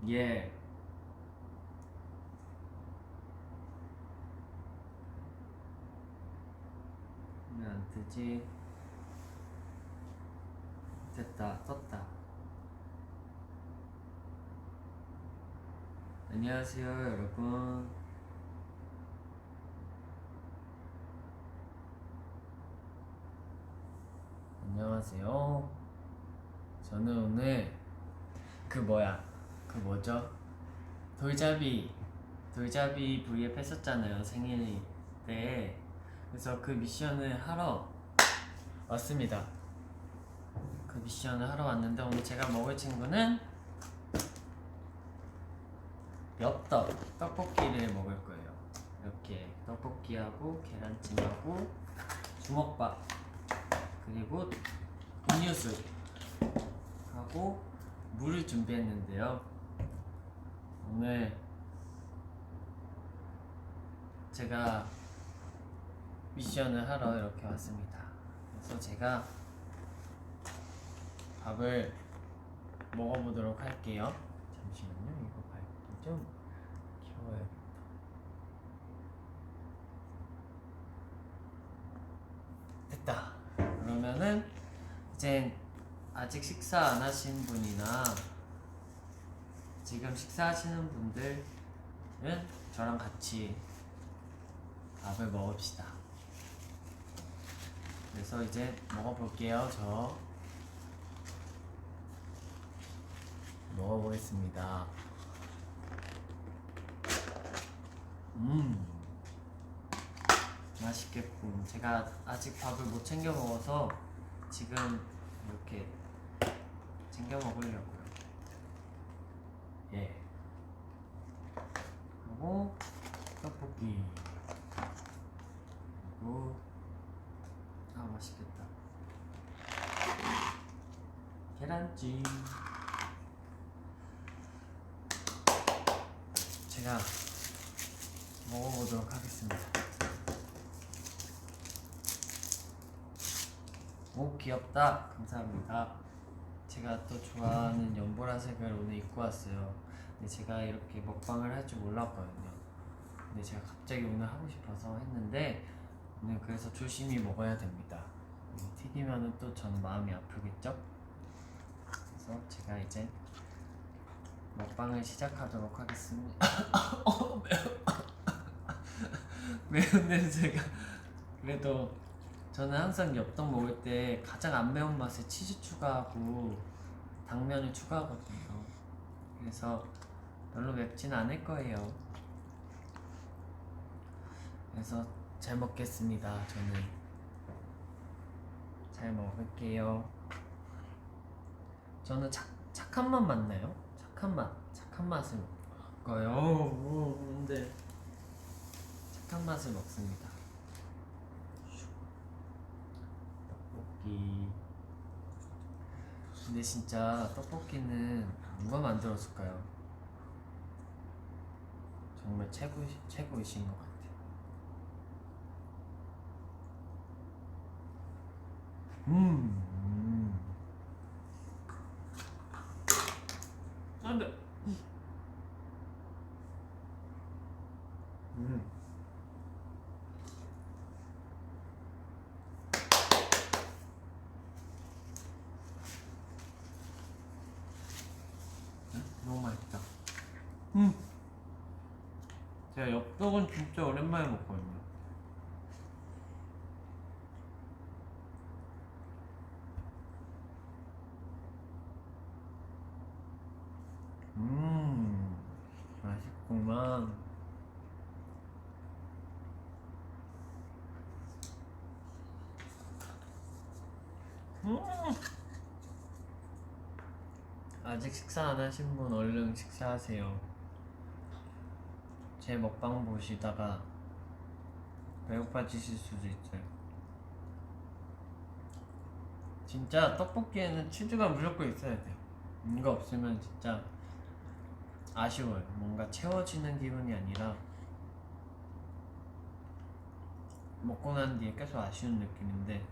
예. 왜 안 뜨지? 됐다, 떴다. 안녕하세요, 여러분. 안녕하세요. 저는 오늘 그 뭐죠? 돌잡이 V앱 했었잖아요, 생일 때. 그래서 그 미션을 하러 왔습니다. 그 미션을 하러 왔는데 오늘 제가 먹을 친구는 엽떡, 떡볶이를 먹을 거예요. 이렇게 떡볶이하고 계란찜하고 주먹밥 그리고 음료수 하고 물을 준비했는데요. 오늘 제가 미션을 하러 이렇게 왔습니다. 그래서 제가 밥을 먹어보도록 할게요. 잠시만요. 이거 밝기 좀 키워야겠다. 됐다. 그러면은 이제 아직 식사 안 하신 분이나 지금 식사하시는 분들은 저랑 같이 밥을 먹읍시다. 그래서 이제 먹어볼게요. 저 먹어보겠습니다. 맛있겠군. 제가 아직 밥을 못 챙겨 먹어서 지금 이렇게 챙겨 먹으려고요. 예. 그리고 떡볶이. 그리고 맛있겠다. 계란찜. 제가 먹어보도록 하겠습니다. 오, 귀엽다. 감사합니다. 제가 또 좋아하는 연보라색을 오늘 입고 왔어요. 근데 제가 이렇게 먹방을 할 줄 몰랐거든요. 근데 제가 갑자기 오늘 하고 싶어서 했는데 오늘 그래서 조심히 먹어야 됩니다. 튀기면은 또 저는 마음이 아프겠죠? 그래서 제가 이제 먹방을 시작하도록 하겠습니다. 매운 냄새가. 그래도 저는 항상 엽떡 먹을 때 가장 안 매운 맛에 치즈 추가하고 당면을 추가하거든요. 그래서 별로 맵진 않을 거예요. 그래서 잘 먹겠습니다. 저는 잘 먹을게요. 저는 착한 맛 맞나요? 착한 맛을 먹어요. 근데 착한 맛을 먹습니다. 떡볶이. 근데 진짜 떡볶이는 누가 만들었을까요? 정말 최고이신 것 같아요. 안돼. 너무 맛있다. 제가 엽떡은 진짜 오랜만에 먹거든요. 맛있구만. 아직 식사 안 하신 분 얼른 식사하세요. 제 먹방 보시다가 배고파지실 수도 있어요. 진짜 떡볶이에는 치즈가 무조건 있어야 돼요. 이거 없으면 진짜 아쉬워요. 뭔가 채워지는 기분이 아니라 먹고 난 뒤에 계속 아쉬운 느낌인데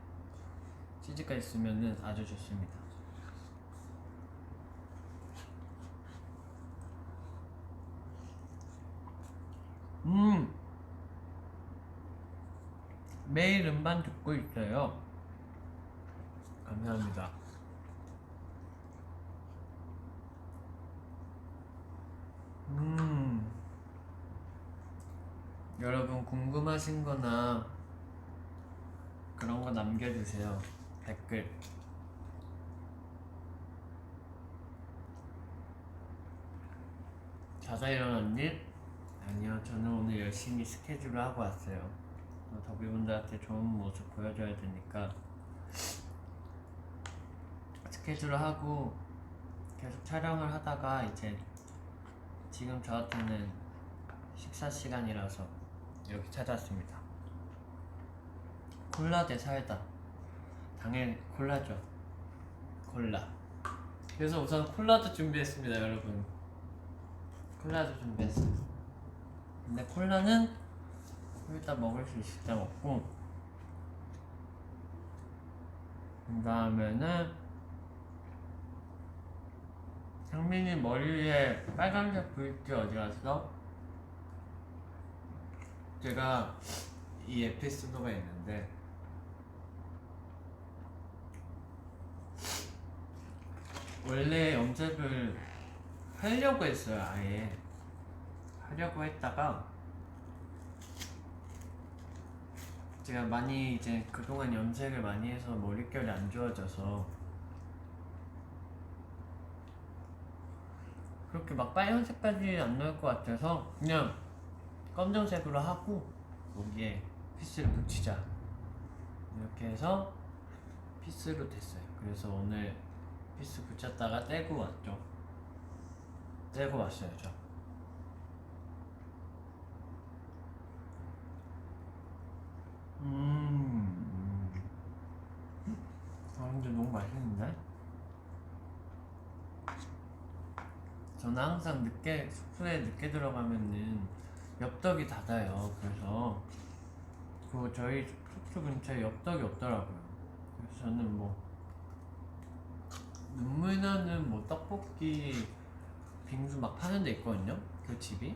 치즈가 있으면 아주 좋습니다. 음 매일 음반 듣고 있어요. 감사합니다. 여러분 궁금하신 거나 그런 거 남겨주세요. 댓글. 자다 일어났니? 아니요, 저는 오늘 열심히 스케줄을 하고 왔어요. 더비분들한테 좋은 모습 보여줘야 되니까 스케줄을 하고 계속 촬영을 하다가 이제 지금 저한테는 식사 시간이라서 여기 찾아왔습니다. 콜라 대 사이다. 당연히 콜라죠. 콜라. 그래서 우선 콜라도 준비했습니다, 여러분. 콜라도 준비했어요. 근데 콜라는 일단 먹을 수 있을 때 먹고, 그 다음에는 상민이 머리 위에 빨간색 브릿지 어디 갔어? 제가 이 에피소드가 있는데 원래 염색을 하려고 했어요. 아예 하려고 했다가 제가 많이 이제 그동안 염색을 많이 해서 머릿결이 안 좋아져서 그렇게 막 빨간색까지 안 나올 것 같아서 그냥 검정색으로 하고 여기에 피스를 붙이자 이렇게 해서 피스로 됐어요. 그래서 오늘 피스 붙였다가 떼고 왔죠. 떼고 왔어요 저. 근데 너무 맛있는데? 저는 항상 숙소에 늦게 들어가면은 엽떡이 닫아요. 그래서 저희 숙소 근처에 엽떡이 없더라고요. 그래서 저는 뭐 눈물 나는 뭐 떡볶이 빙수 막 파는 데 있거든요. 그 집이.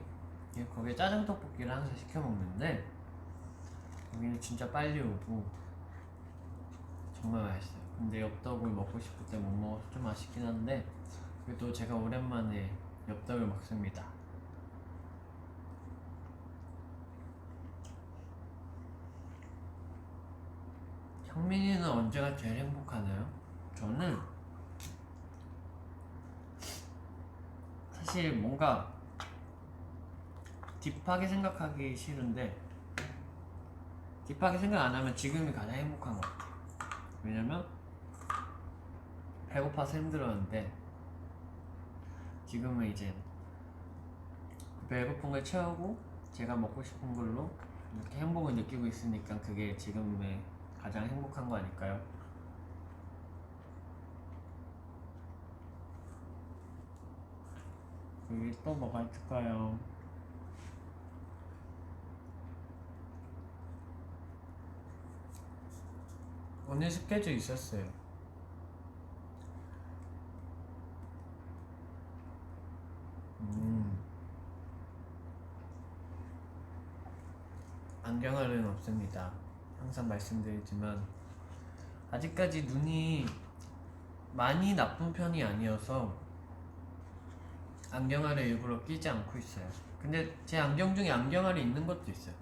거기에 짜장 떡볶이를 항상 시켜 먹는데 여기는 진짜 빨리 오고 정말 맛있어요. 근데 엽떡을 먹고 싶을 때 못 먹어서 좀 아쉽긴 한데 그래도 제가 오랜만에 엽떡을 먹습니다. 형민이는 언제가 제일 행복하나요? 저는 사실 뭔가 딥하게 생각하기 싫은데 딥하게 생각 안 하면 지금이 가장 행복한 것 같아요. 왜냐면 배고파서 힘들었는데 지금은 이제 배고픈 걸 채우고 제가 먹고 싶은 걸로 이렇게 행복을 느끼고 있으니까 그게 지금의 가장 행복한 거 아닐까요? 여기 또 뭐가 있을까요? 오늘 스케줄 있었어요. 안경알은 없습니다. 항상 말씀드리지만 아직까지 눈이 많이 나쁜 편이 아니어서 안경알을 일부러 끼지 않고 있어요. 근데 제 안경 중에 안경알이 있는 것도 있어요.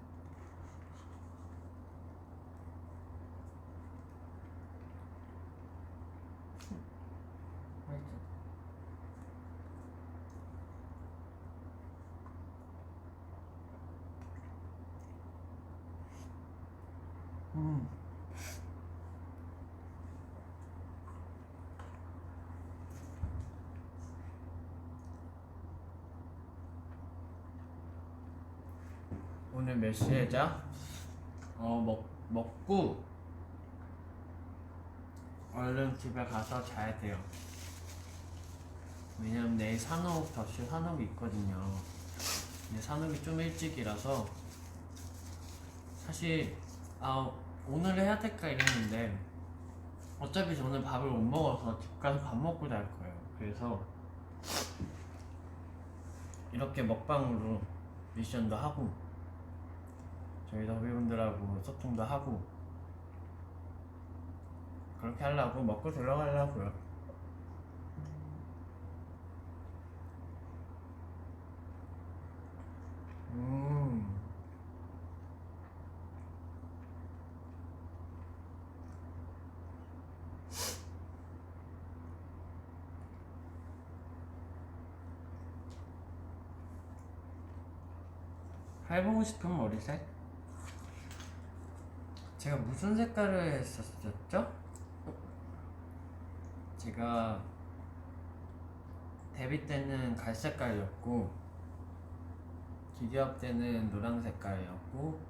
오늘 몇 시에 자? 먹고 얼른 집에 가서 자야 돼요. 왜냐면 내일 덧실 산업이 있거든요. 근데 산업이 좀 일찍이라서 사실 오늘 해야 될까 이랬는데 어차피 저는 밥을 못 먹어서 집 가서 밥 먹고 잘 거예요. 그래서 이렇게 먹방으로 미션도 하고 저희 더비분들하고 소통도 하고 그렇게 하려고 먹고 들어가려고요. 음. 해보고 싶은 머리색? 제가 무슨 색깔을 했었죠? 제가 데뷔 때는 갈색깔이었고 기디업 때는 노랑 색깔이었고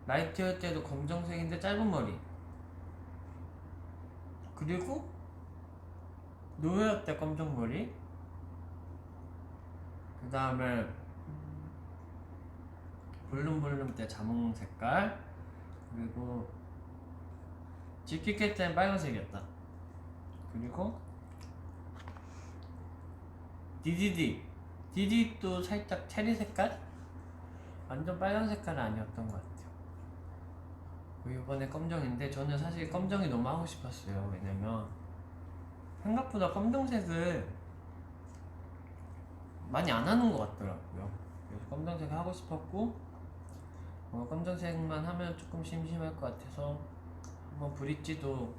라이트일 때도 검정색인데 짧은 머리 그리고 노예할 때 검정머리 그 다음에 볼륨 때 자몽 색깔 그리고 지키켓 때는 빨간색이었다. 그리고 디디도 살짝 체리 색깔? 완전 빨간 색깔은 아니었던 것 같아요. 그리고 이번에 검정인데 저는 사실 검정이 너무 하고 싶었어요. 왜냐면 생각보다 검정색을 많이 안 하는 것 같더라고요. 그래서 검정색 하고 싶었고 검정색만 하면 조금 심심할 것 같아서 한번 브릿지도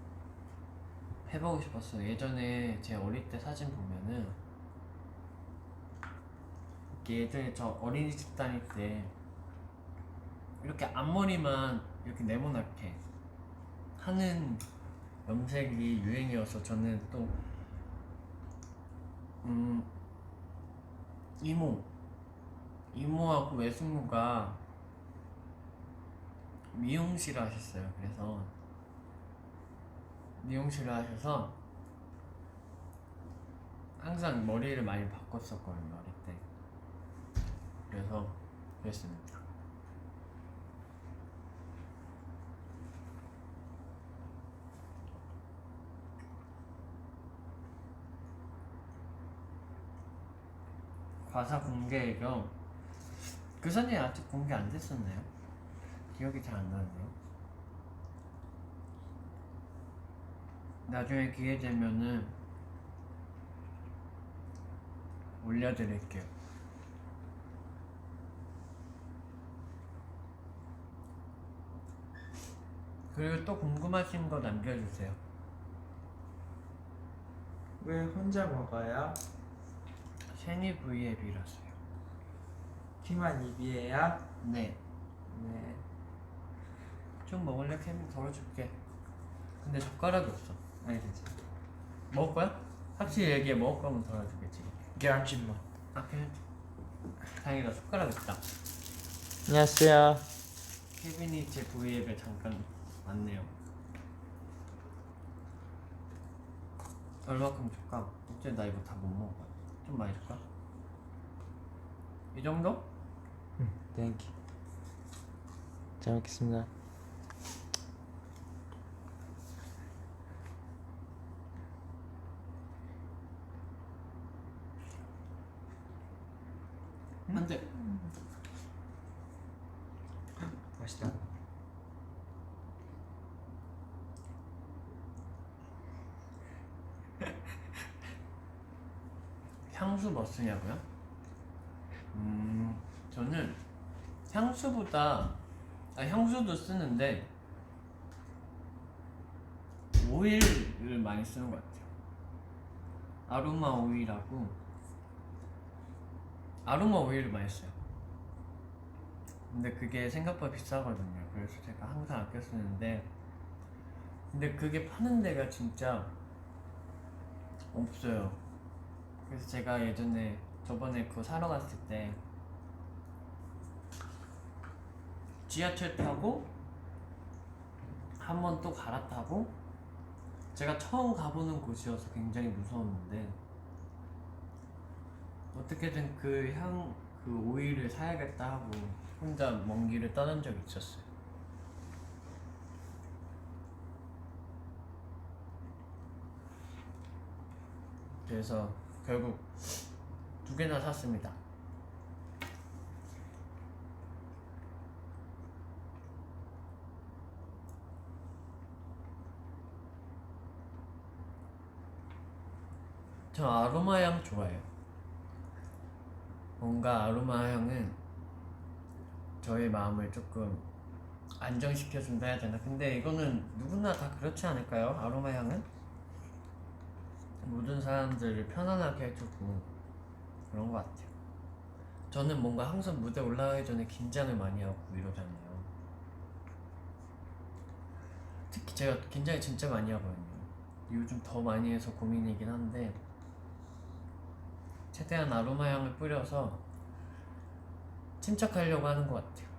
해보고 싶었어요. 예전에 제 어릴 때 사진 보면은 이렇게 예전에 저 어린이집 다닐 때 이렇게 앞머리만 이렇게 네모나게 하는 염색이 유행이어서 저는 또 이모하고 외숙모가 미용실을 하셨어요. 그래서 미용실을 하셔서 항상 머리를 많이 바꿨었거든요. 어릴 때. 그래서 그랬습니다. 과사 공개이죠. 그 전에 아직 공개 안 됐었나요? 기억이 잘 안 나네요. 나중에 기회 되면은 올려드릴게요. 그리고 또 궁금하신 거 남겨주세요. 왜 혼자 먹어요? 샤니 V앱이라서요. 키만 입이에요? 네. 네. 좀 먹을래? 캠 덜어줄게. 근데 젓가락이 없어. 아니 괜찮아. 먹을 거야? 확실히 얘기해. 먹을 거면 덜어주겠지. 계란찜 먹. 아 그래. 다행이다. 숟가락 있다. 안녕하세요. 케빈이 제 V앱에 잠깐 왔네요. 얼마큼 줄까? 어째 나 이거 다 못 먹어. 좀 많이 줄까? 이 정도? 땡큐. 잘 먹겠습니다. 안 돼. 맛있다. 향수 뭐 쓰냐고요? 저는 향수보다 향수도 쓰는데 오일을 많이 쓰는 것 같아요. 아로마 오일하고 아로마 오일을 많이 써요. 근데 그게 생각보다 비싸거든요. 그래서 제가 항상 아껴 쓰는데 근데 그게 파는 데가 진짜 없어요. 그래서 제가 예전에 저번에 그거 사러 갔을 때 지하철 타고 한 번 또 갈아타고 제가 처음 가보는 곳이어서 굉장히 무서웠는데 어떻게든 그 오일을 사야겠다 하고 혼자 먼 길을 떠난 적이 있었어요. 그래서 결국 2개나 샀습니다. 저 아로마 향 좋아해요. 뭔가 아로마 향은 저의 마음을 조금 안정시켜준다 해야 되나? 근데 이거는 누구나 다 그렇지 않을까요? 아로마 향은? 모든 사람들을 편안하게 해주고 그런 것 같아요. 저는 뭔가 항상 무대 올라가기 전에 긴장을 많이 하고 이러잖아요. 특히 제가 긴장을 진짜 많이 하거든요. 요즘 더 많이 해서 고민이긴 한데 최대한 아로마 향을 뿌려서 침착하려고 하는 것 같아요.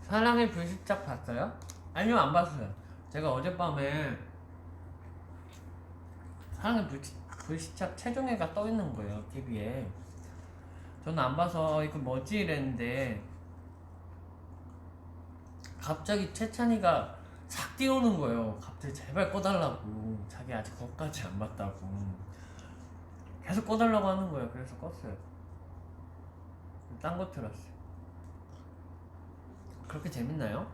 사랑의 불시착 봤어요? 아니요, 안 봤어요. 제가 어젯밤에 사랑의 불시착 최종회가 떠있는 거예요, TV에. 저는 안 봐서 이거 뭐지 이랬는데 갑자기 최찬이가 싹 뛰어오는 거예요. 갑자기 제발 꺼달라고. 자기 아직 그것까지 안 봤다고. 계속 꺼달라고 하는 거예요. 그래서 껐어요. 딴 거 틀었어요. 그렇게 재밌나요?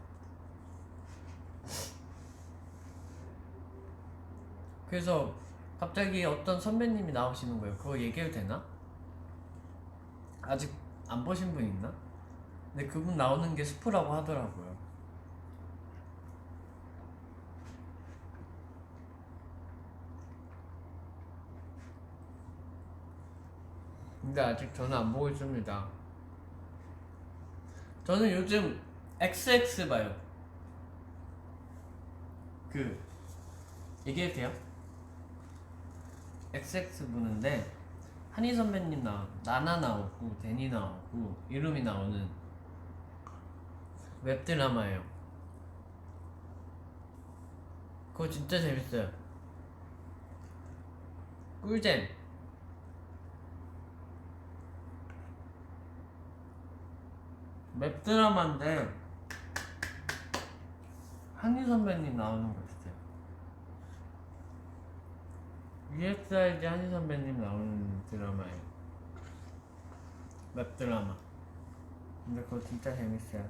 그래서 갑자기 어떤 선배님이 나오시는 거예요. 그거 얘기해도 되나? 아직 안 보신 분 있나? 근데 그분 나오는 게 스프라고 하더라고요. 근데 아직 저는 안 보고 있습니다. 저는 요즘 XX 봐요. 그 얘기해도 돼요? XX 보는데 한희 선배님 나나 나오고 데니 나오고 이름이 나오는 웹드라마예요. 그거 진짜 재밌어요. 꿀잼. 웹드라마인데 한희 선배님 나오는 거 있어요. EXID 한희 선배님 나오는 드라마예요. 웹드라마. 근데 그거 진짜 재밌어요.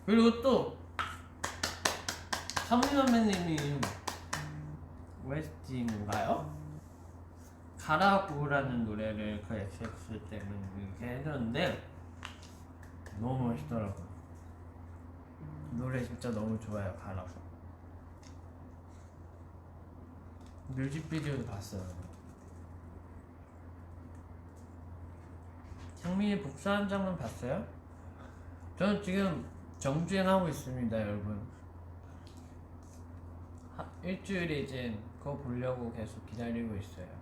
그리고 또 한희 선배님이 OST인가요? 가라고라는 노래를 그 XX 때문에 이렇게 해줬는데 너무 멋있더라고요. 노래 진짜 너무 좋아요. 가라고. 뮤직비디오도 봤어요. 창민이 복수하는 장면 봤어요? 저는 지금 정주행하고 있습니다, 여러분. 일주일에 이제 그거 보려고 계속 기다리고 있어요.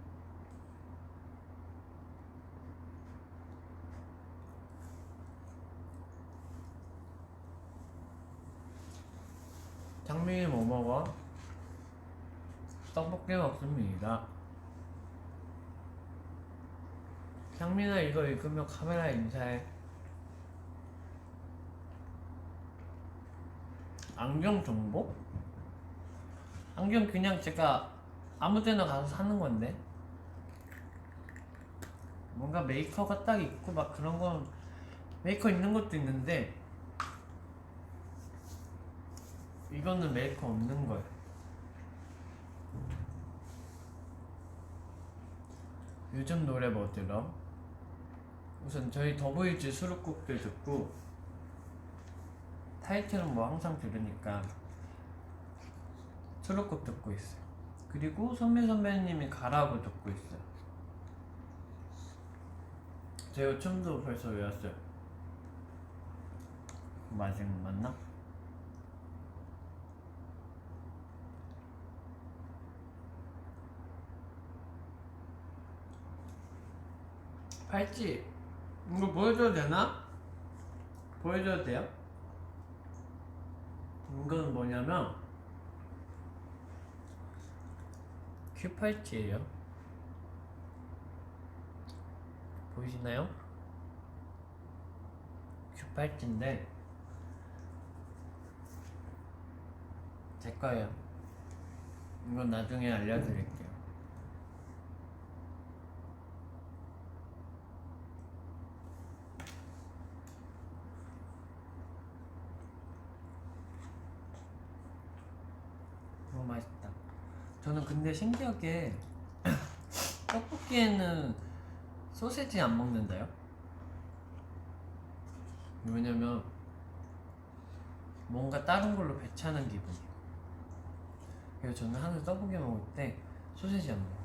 창민이 뭐 먹어? 떡볶이 먹습니다. 창민아, 이거 읽으면 카메라 인사해. 안경 정보? 안경 그냥 제가 아무 데나 가서 사는 건데 뭔가 메이커가 딱 있고 막 그런 건 메이커 있는 것도 있는데 이거는 메이커 없는 거예요. 요즘 노래 뭐 들어? 우선 저희 더보이즈 수록곡들 듣고 타이틀은 뭐 항상 들으니까 수록곡 듣고 있어요. 그리고 선배님이 가라고 듣고 있어요. 제가 춤도 벌써 외웠어요. 맞나? 팔찌 이거 보여줘도 되나? 보여줘도 돼요? 이건 뭐냐면 큐팔찌예요. 보이시나요? 큐팔찌인데 제 거예요. 이건 나중에 알려드릴게요. 저는 근데 신기하게 떡볶이에는 소세지 안 먹는다요? 왜냐면 뭔가 다른 걸로 배차는 기분이에요. 그래서 저는 항상 떡볶이 먹을 때 소세지 안 먹어요.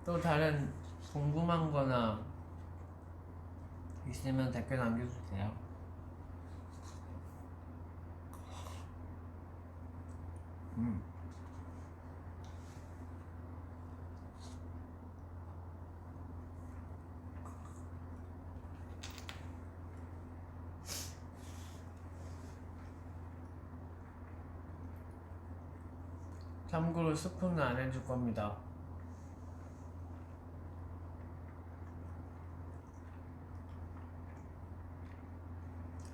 또 다른 궁금한 거나 있으면 댓글 남겨주세요. 참고로 스푼은 안 해줄 겁니다.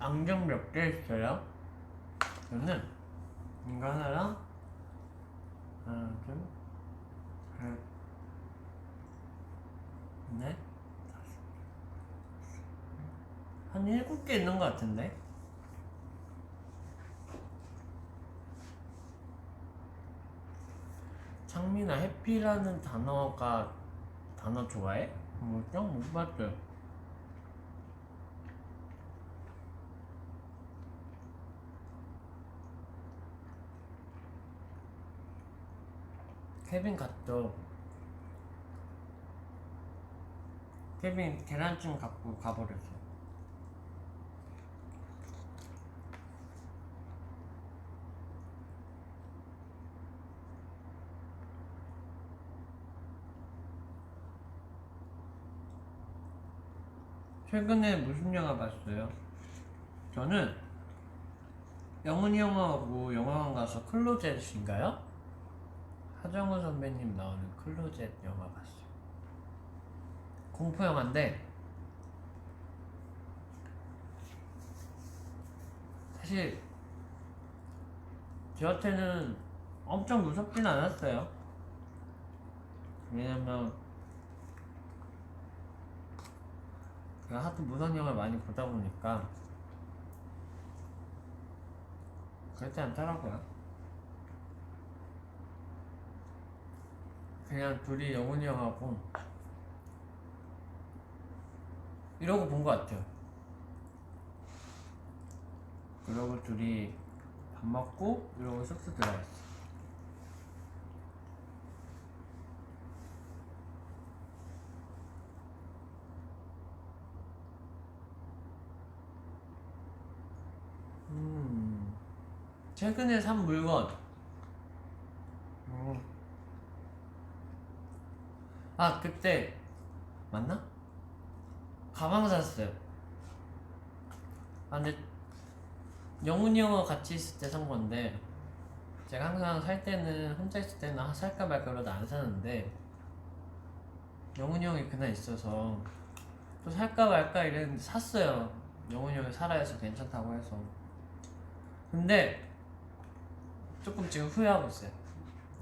안경 몇 개 있어요? 저는 이거 하나랑 하나, 둘, 셋, 넷, 한 7개 있는 것 같은데? 창민아, 해피라는 단어 좋아해? 뭐죠? 못 봤어요. 케빈 갔죠. 케빈 계란찜 갖고 가버렸어. 최근에 무슨 영화 봤어요? 저는 영훈이 형하고 영화관 가서 클로젯인가요? 하정우 선배님 나오는 클로젯 영화 봤어요. 공포 영화인데 사실 저한테는 엄청 무섭진 않았어요. 왜냐면 제가 하도 무서운 영화를 많이 보다 보니까 그렇지 않더라고요. 그냥 둘이 영훈이 형하고 이러고 본 것 같아요. 그러고 둘이 밥 먹고 이러고 숙소 들어갔어. 최근에 산 물건. 아, 그때 맞나? 가방 샀어요. 아, 근데 영훈이 형과 같이 있을 때 산 건데 제가 항상 살 때는 혼자 있을 때는 살까 말까 그러다 안 사는데 영훈이 형이 그날 있어서 또 살까 말까 이랬는데 샀어요. 영훈이 형이 살아있어 괜찮다고 해서. 근데 조금 지금 후회하고 있어요.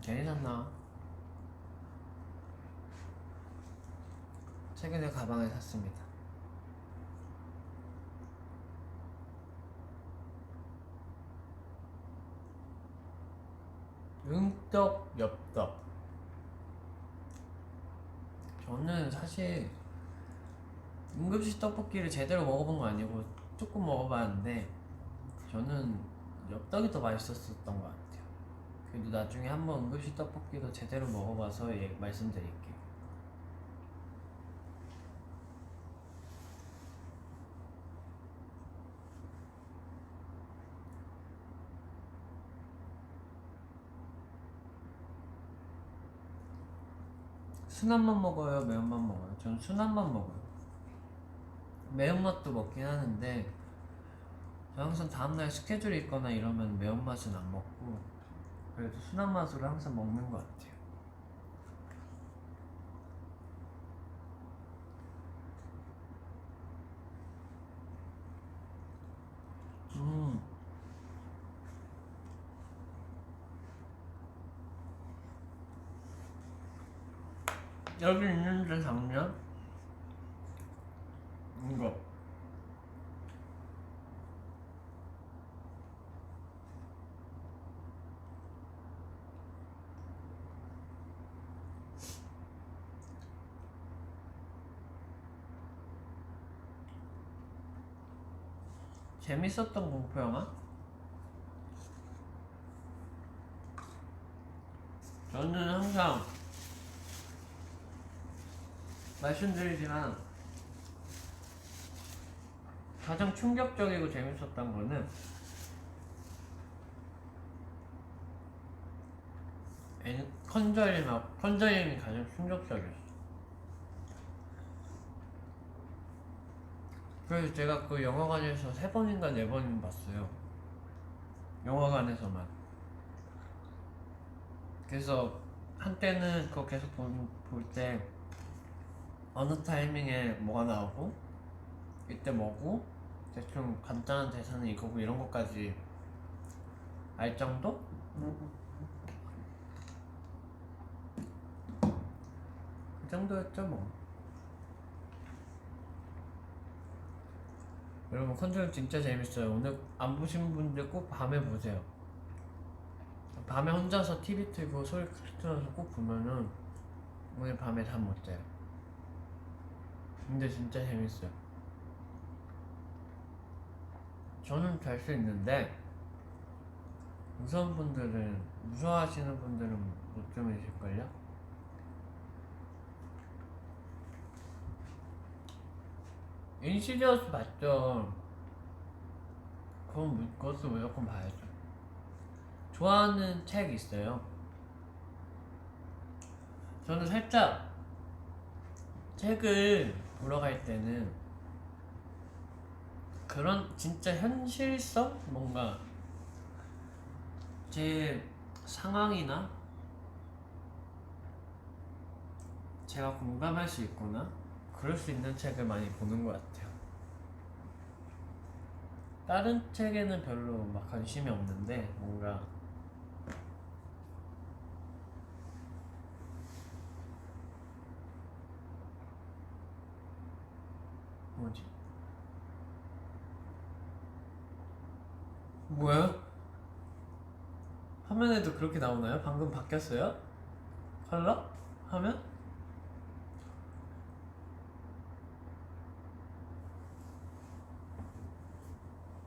괜히 샀나? 최근에 가방을 샀습니다. 응떡 엽떡. 저는 사실 응급실 떡볶이를 제대로 먹어본 거 아니고 조금 먹어봤는데 저는 엽떡이 더 맛있었던 것 같아요. 그래도 나중에 한번 응급실 떡볶이도 제대로 먹어봐서 말씀드릴게요. 순한만 먹어요? 매운맛 먹어요? 저는 순한만 먹어요. 매운맛도 먹긴 하는데 저 항상 다음날 스케줄이 있거나 이러면 매운맛은 안 먹고 그래도 순한 맛으로 항상 먹는 것 같아요. 여기 있는데 장면? 이거 재밌었던 공포 영화? 저는 항상 말씀드리지만 가장 충격적이고 재밌었던 거는 컨저링이 가장 충격적이었어. 그래서 제가 그 영화관에서 3번인가 4번인 봤어요. 영화관에서만. 그래서 한때는 그거 계속 볼 때 어느 타이밍에 뭐가 나오고 이때 뭐고 대충 간단한 대사는 이거고 이런 것까지 알 정도? 그 정도였죠 뭐. 여러분 컨저링 진짜 재밌어요. 오늘 안 보신 분들 꼭 밤에 보세요. 밤에 혼자서 TV 틀고 소리 크게 틀어서 꼭 보면은 오늘 밤에 잠 못 자요. 근데 진짜 재밌어요. 저는 잘 수 있는데 무서워하시는 분들은 못 주무실걸요? 인시디어스 봤죠? 그것도 무조건 봐야죠. 좋아하는 책 있어요. 저는 살짝 책을 보러 갈 때는 그런 진짜 현실성? 뭔가 제 상황이나 제가 공감할 수 있거나 그럴 수 있는 책을 많이 보는 것 같아요. 다른 책에는 별로 막 관심이 없는데 뭔가 뭐지? 뭐야? 화면에도 그렇게 나오나요? 방금 바뀌었어요? 컬러? 화면?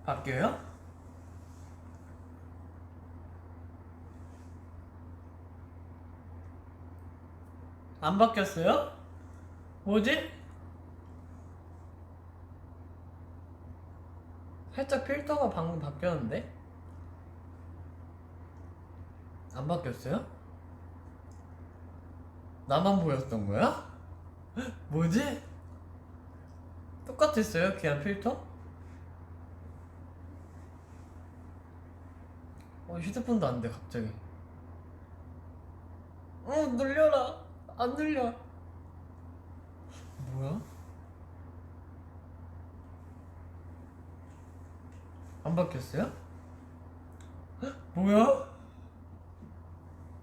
바뀌어요? 안 바뀌었어요? 뭐지? 살짝 필터가 방금 바뀌었는데? 안 바뀌었어요? 나만 보였던 거야? 뭐지? 똑같았어요? 그냥 필터? 휴대폰도 안 돼 갑자기. 눌려라. 안 눌려. 뭐야? 안 바뀌었어요? 뭐야?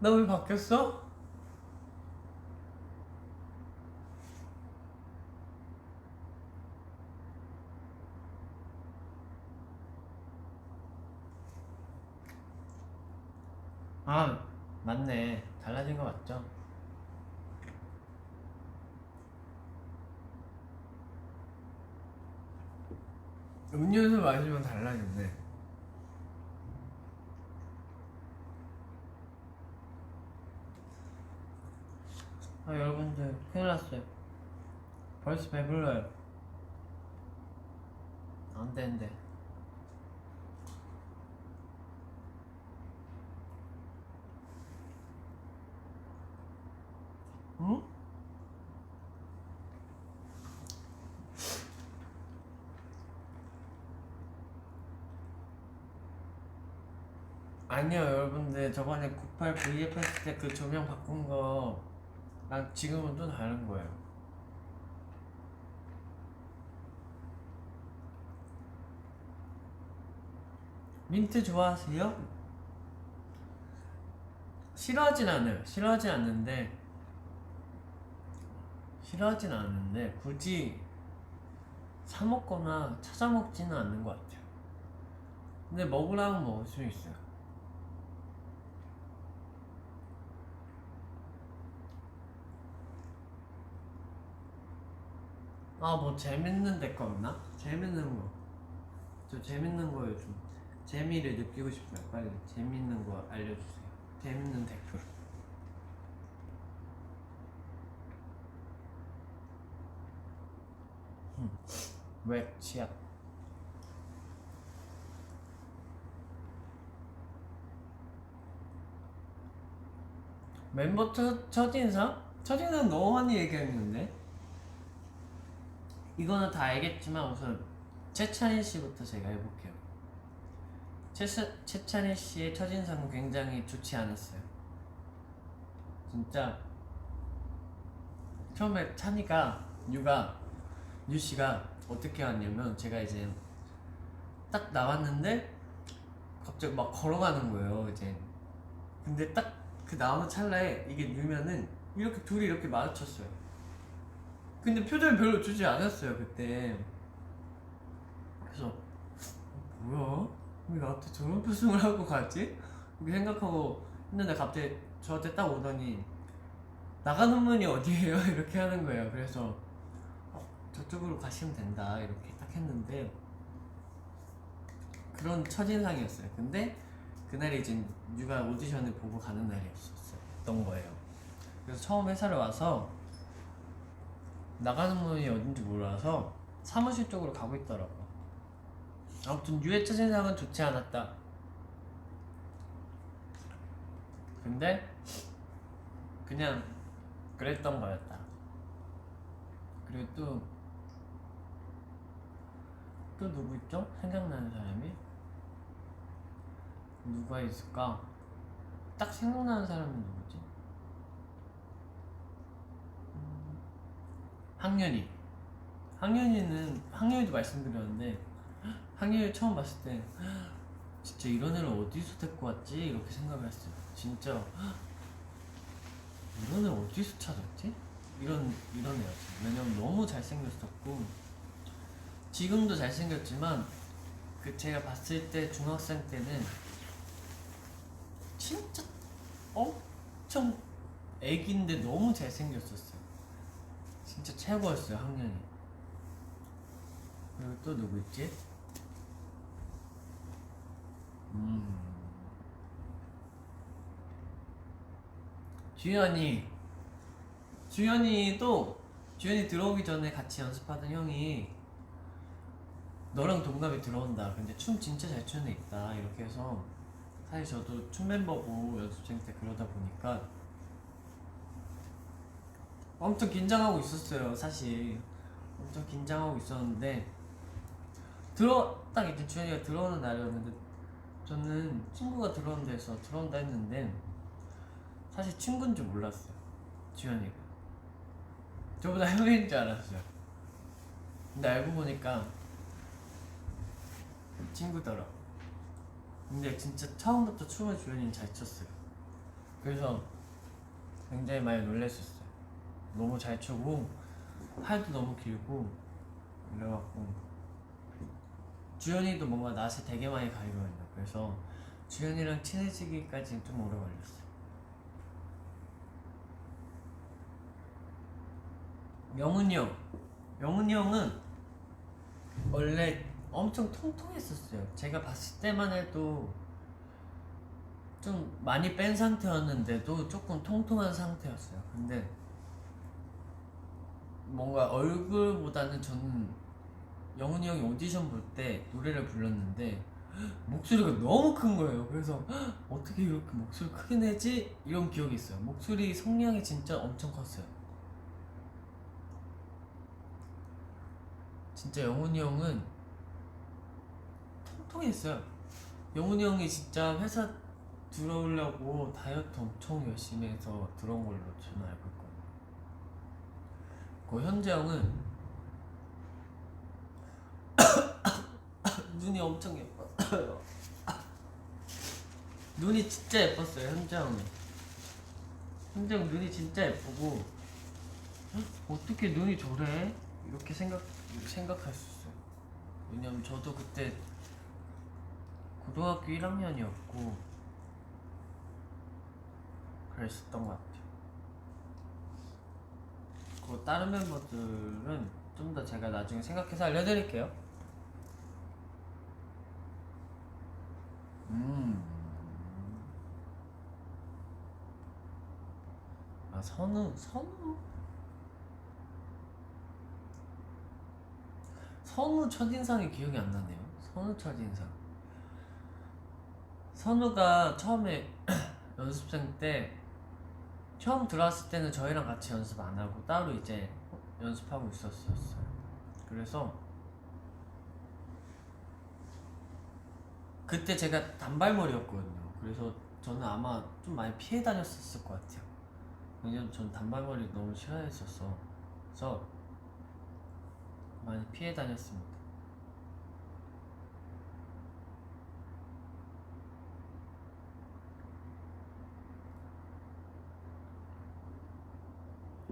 나 왜 바뀌었어? 아 맞네. 달라진 거 맞죠? 음료수 마시면 달라졌네. 여러분들 큰일 났어요. 벌써 배불러요. 안 되는데. 응? 아니요 여러분들 저번에 98 VF 했을 때 그 조명 바꾼 거랑 지금은 또 다른 거예요. 민트 좋아하세요? 싫어하진 않아요. 싫어하진 않는데 싫어하진 않는데 굳이 사 먹거나 찾아 먹지는 않는 것 같아요. 근데 먹으라면 먹을 수 있어요. 아, 뭐 재밌는 댓글 없나? 재밌는 거. 저 재밌는 거에 좀 재미를 느끼고 싶어요. 빨리 재밌는 거 알려주세요. 재밌는 댓글. 왜 치약? 멤버 첫인상? 첫인상 너무 많이 얘기했는데 이거는 다 알겠지만 우선 최찬희 씨부터 제가 해볼게요. 최찬희 씨의 첫인상은 굉장히 좋지 않았어요. 진짜 처음에 찬이가 유 씨가 어떻게 왔냐면 제가 이제 딱 나왔는데 갑자기 막 걸어가는 거예요. 이제 근데 딱 그 나오는 찰나에 이게 유면은 이렇게 둘이 이렇게 마주쳤어요. 근데 표정이 별로 좋지 않았어요 그때. 그래서 뭐야? 왜 나한테 저런 표정을 하고 가지? 이렇게 생각하고 했는데 갑자기 저한테 딱 오더니 나가는 문이 어디예요? 이렇게 하는 거예요. 그래서 저쪽으로 가시면 된다 이렇게 딱 했는데 그런 첫인상이었어요. 근데 그날이 이제 유가 오디션을 보고 가는 날이었던 거예요. 그래서 처음 회사를 와서 나가는 문이 어딘지 몰라서 사무실 쪽으로 가고 있더라고요. 아무튼 유의 첫인상은 좋지 않았다. 근데 그냥 그랬던 거였다. 그리고 또 누구 있죠? 생각나는 사람이? 누가 있을까? 딱 생각나는 사람은 누구지? 학년이도 말씀드렸는데 학년이 처음 봤을 때 진짜 이런 애를 어디서 데리고 왔지? 이렇게 생각을 했어요. 진짜 이런 애 어디서 찾았지? 이런 애였어요. 왜냐면 너무 잘생겼었고 지금도 잘생겼지만 그 제가 봤을 때 중학생 때는 진짜 엄청 애기인데 너무 잘생겼었어요. 진짜 최고였어요 학년이. 그리고 또 누구 있지? 주현이 들어오기 전에 같이 연습하던 형이 너랑 동갑이 들어온다. 근데 춤 진짜 잘 추는 애 있다. 이렇게 해서 사실 저도 춤 멤버고 연습생 때 그러다 보니까 엄청 긴장하고 있었어요. 사실 엄청 긴장하고 있었는데 딱 이제 주현이가 들어오는 날이었는데 저는 친구가 들어온 데서 들어온다 했는데 사실 친구인 줄 몰랐어요. 주현이가 저보다 형인 줄 알았어요. 근데 알고 보니까 친구더라. 근데 진짜 처음부터 춤을 주현이는 잘 췄어요. 그래서 굉장히 많이 놀랬었어요. 너무 잘 추고 팔도 너무 길고 이래갖고 주현이도 뭔가 낯을 되게 많이 가리거든요. 그래서 주현이랑 친해지기까지 좀 오래 걸렸어요. 영훈이 형은 원래 엄청 통통했었어요. 제가 봤을 때만 해도 좀 많이 뺀 상태였는데도 조금 통통한 상태였어요. 근데 뭔가 얼굴보다는 저는 영훈이 형이 오디션 볼 때 노래를 불렀는데 목소리가 너무 큰 거예요. 그래서 어떻게 이렇게 목소리 크게 내지? 이런 기억이 있어요. 목소리 성량이 진짜 엄청 컸어요. 진짜 영훈이 형은 통통했어요. 영훈이 형이 진짜 회사 들어오려고 다이어트 엄청 열심히 해서 들어온 걸로 저는 알고 있거든요. 그 현재 형은 눈이 엄청 예뻤어요. 눈이 진짜 예뻤어요. 현재 형은 눈이 진짜 예쁘고 어떻게 눈이 저래? 이렇게 생각할 수 있어요. 왜냐면 저도 그때 고등학교 1학년이었고 그랬었던 것 같아요. 그 다른 멤버들은 좀 더 제가 나중에 생각해서 알려드릴게요. 아 선우 첫인상이 기억이 안 나네요. 선우 첫인상. 선우가 처음에 연습생 때 처음 들어왔을 때는 저희랑 같이 연습 안 하고 따로 이제 연습하고 있었어요. 그래서 그때 제가 단발머리였거든요. 그래서 저는 아마 좀 많이 피해 다녔었을 것 같아요. 왜냐면 전 단발머리 너무 싫어했었어. 그래서 많이 피해 다녔습니다.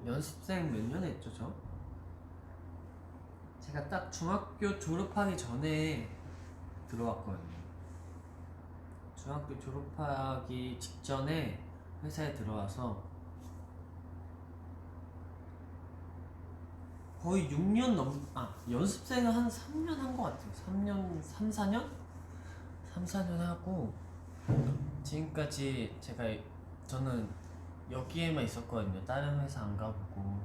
연습생 몇 년에 했죠, 저? 제가 딱 중학교 졸업하기 전에 들어왔거든요. 중학교 졸업하기 직전에 회사에 들어와서 거의 6년 연습생은 한 3년 한 것 같아요. 3년, 3, 4년? 3, 4년 하고 지금까지 저는 여기에만 있었거든요. 다른 회사 안 가보고.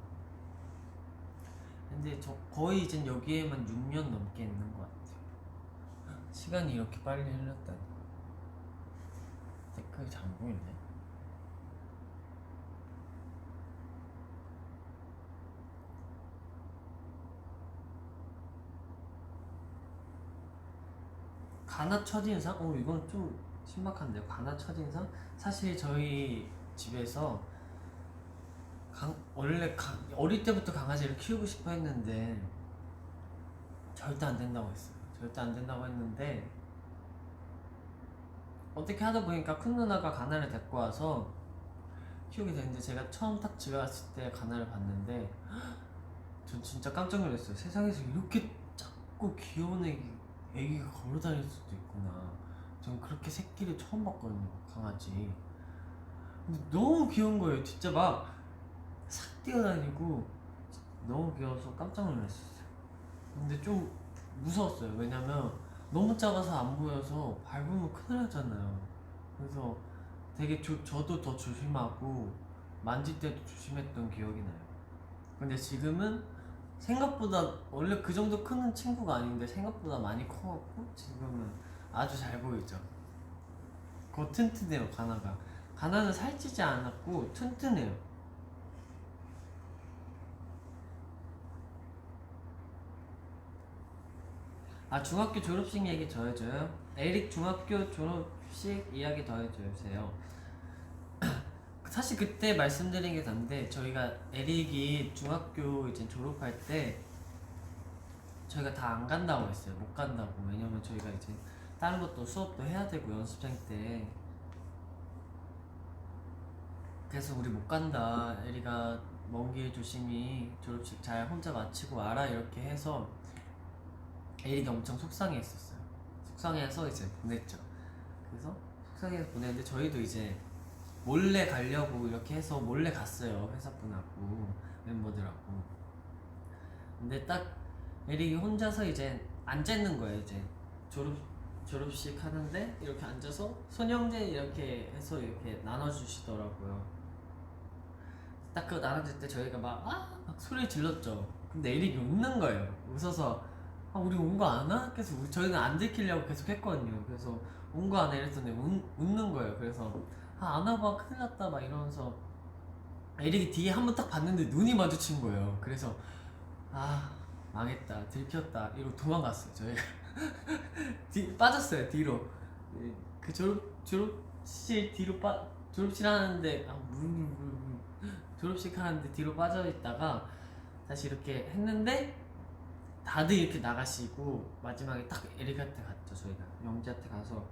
근데 저 거의 이젠 여기에만 6년 넘게 있는 것 같아요. 시간이 이렇게 빨리 흘렀다니. 댓글이 잘 안 보이네. 가나 첫인상? 이건 좀 신박한데요. 가나 첫인상? 사실 저희 집에서 원래 어릴 때부터 강아지를 키우고 싶어 했는데 절대 안 된다고 했어요. 절대 안 된다고 했는데 어떻게 하다 보니까 큰 누나가 가나를 데리고 와서 키우게 됐는데 제가 처음 딱 집에 왔을 때 가나를 봤는데 전 진짜 깜짝 놀랐어요. 세상에서 이렇게 작고 귀여운 애기가 걸어 다닐 수도 있구나. 전 그렇게 새끼를 처음 봤거든요, 강아지. 근데 너무 귀여운 거예요. 진짜 막 싹 뛰어다니고 너무 귀여워서 깜짝 놀랐었어요. 근데 좀 무서웠어요. 왜냐면 너무 작아서 안 보여서 밟으면 큰일 나잖아요. 그래서 되게 저도 더 조심하고 만질 때도 조심했던 기억이 나요. 근데 지금은 생각보다 원래 그 정도 크는 친구가 아닌데 생각보다 많이 커갖고 지금은 아주 잘 보이죠. 거 튼튼해요. 가나는 살찌지 않았고 튼튼해요. 중학교 졸업식 얘기 더 해줘요? 에릭 중학교 졸업식 이야기 더 해주세요. 사실 그때 말씀드린 게 단데 저희가 에릭이 중학교 이제 졸업할 때 저희가 다 안 간다고 했어요. 못 간다고. 왜냐면 저희가 이제 다른 것도 수업도 해야 되고 연습생 때. 그래서 우리 못 간다. 에릭아 먼 길 조심히 졸업식 잘 혼자 마치고 와라 이렇게 해서 에릭이 엄청 속상해했었어요. 속상해서 이제 보냈죠. 그래서 속상해서 보냈는데 저희도 이제 몰래 가려고 이렇게 해서 몰래 갔어요. 회사분하고 멤버들하고. 근데 딱 에릭이 혼자서 이제 앉아있는 거예요. 이제 졸업식 하는데 이렇게 앉아서 손형제 이렇게 해서 이렇게 나눠주시더라고요. 딱 그거 나눠줄 때 저희가 막 소리 질렀죠. 근데 에릭이 웃는 거예요. 웃어서 우리 온 거 아나? 그래서 저희는 안 들키려고 계속 했거든요. 그래서 온 거 아나 이랬더니 웃는 거예요. 그래서 안 와봐 큰일 났다 막 이러면서 에릭이 뒤에 한 번 딱 봤는데 눈이 마주친 거예요. 그래서 망했다 들켰다 이러고 도망갔어요. 저희가 빠졌어요 뒤로. 그 졸업식 뒤로 졸업식 하는데 졸업식 하는데 뒤로 빠져 있다가 다시 이렇게 했는데 다들 이렇게 나가시고 마지막에 딱 에릭한테 갔죠. 저희가 영지한테 가서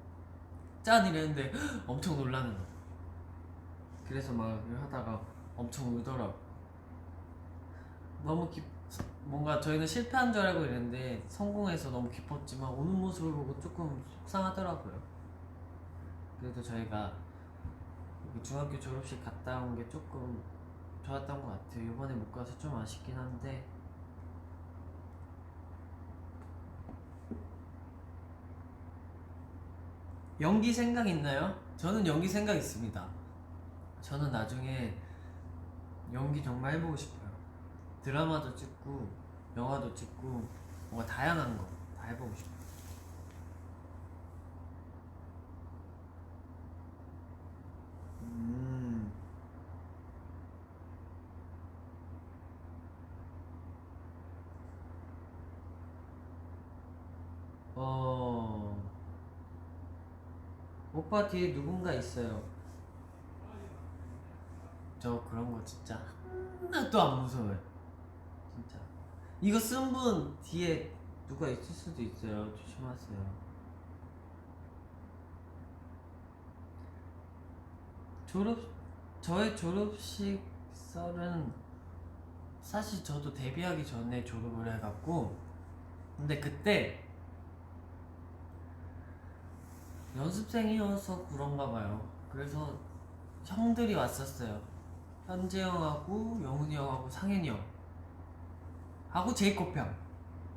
짠 이랬는데 엄청 놀라는 거예요. 그래서 막 하다가 엄청 울더라고. 너무 뭔가 저희는 실패한 줄 알고 있는데 성공해서 너무 기뻤지만 오는 모습을 보고 조금 속상하더라고요. 그래도 저희가 중학교 졸업식 갔다 온 게 조금 좋았던 것 같아요. 이번에 못 가서 좀 아쉽긴 한데 연기 생각 있나요? 저는 연기 생각 있습니다. 저는 나중에 연기 정말 해보고 싶어요. 드라마도 찍고 영화도 찍고 뭔가 다양한 거 다 해보고 싶어요. 오빠 뒤에 누군가 있어요. 저 그런 거 진짜 하나도 안 무서워요. 진짜. 이거 쓴 분 뒤에 누가 있을 수도 있어요. 조심하세요. 저의 졸업식 썰은 사실 저도 데뷔하기 전에 졸업을 해갖고, 근데 그때 연습생이어서 그런가 봐요. 그래서 형들이 왔었어요. 현재 형하고 영훈이 형하고 상현이 형 하고 제이콥 형,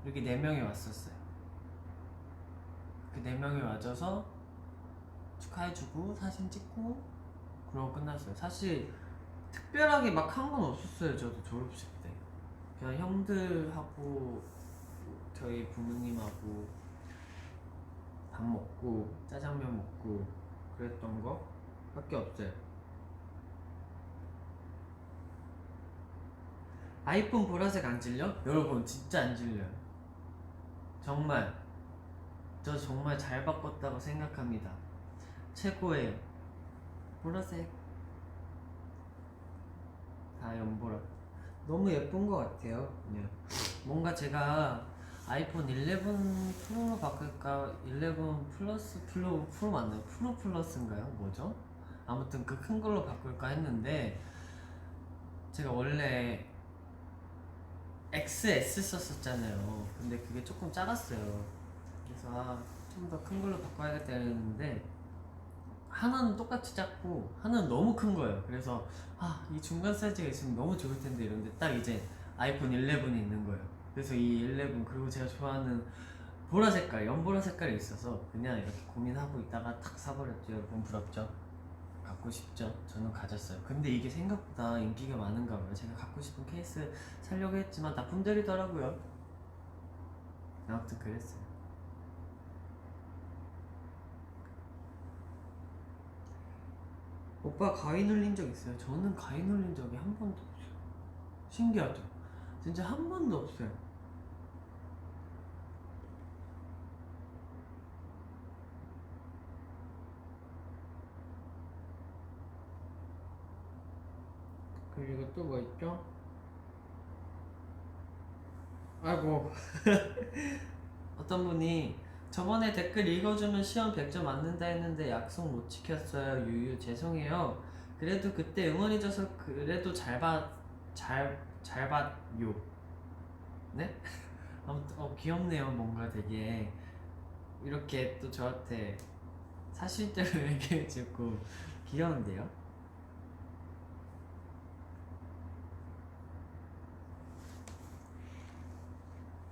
이렇게 4명이 왔었어요. 그 4명이 와줘서 축하해주고 사진 찍고 그러고 끝났어요. 사실 특별하게 막 한 건 없었어요. 저도 졸업식 때 그냥 형들하고 저희 부모님하고 밥 먹고 짜장면 먹고 그랬던 거 밖에 없어요. 아이폰 보라색 안 질려? 여러분 진짜 안 질려요. 정말 저 정말 잘 바꿨다고 생각합니다. 최고예요. 보라색 다 연보라. 너무 예쁜 것 같아요. 그냥 뭔가 제가 아이폰 11 프로로 바꿀까, 11 플러스 프로 맞나요? 프로 플러스인가요? 뭐죠? 아무튼 그 큰 걸로 바꿀까 했는데 제가 원래 XS 썼었잖아요. 근데 그게 조금 작았어요. 그래서 좀 더 큰 걸로 바꿔야겠다 했는데 하나는 똑같이 작고 하나는 너무 큰 거예요. 그래서 이 중간 사이즈가 있으면 너무 좋을 텐데 이런데 딱 이제 아이폰 11이 있는 거예요. 그래서 이 11 그리고 제가 좋아하는 보라 색깔, 연보라 색깔이 있어서 그냥 이렇게 고민하고 있다가 탁 사버렸죠. 여러분 부럽죠? 갖고 싶죠? 저는 가졌어요. 근데 이게 생각보다 인기가 많은가 봐요. 제가 갖고 싶은 케이스 사려고 했지만 다 품절이더라고요. 아무튼 그랬어요. 오빠 가위 눌린 적 있어요? 저는 가위 눌린 적이 한 번도 없어요. 신기하죠? 진짜 한 번도 없어요. 그리고 또 뭐 있죠? 아이고 어떤 분이 저번에 댓글 읽어주면 시험 100점 맞는다 했는데 약속 못 지켰어요. 유유 죄송해요. 그래도 그때 응원해줘서 그래도 잘 봤요. 네? 아무튼 귀엽네요. 뭔가 되게 이렇게 또 저한테 사실대로 얘기해주고 귀여운데요?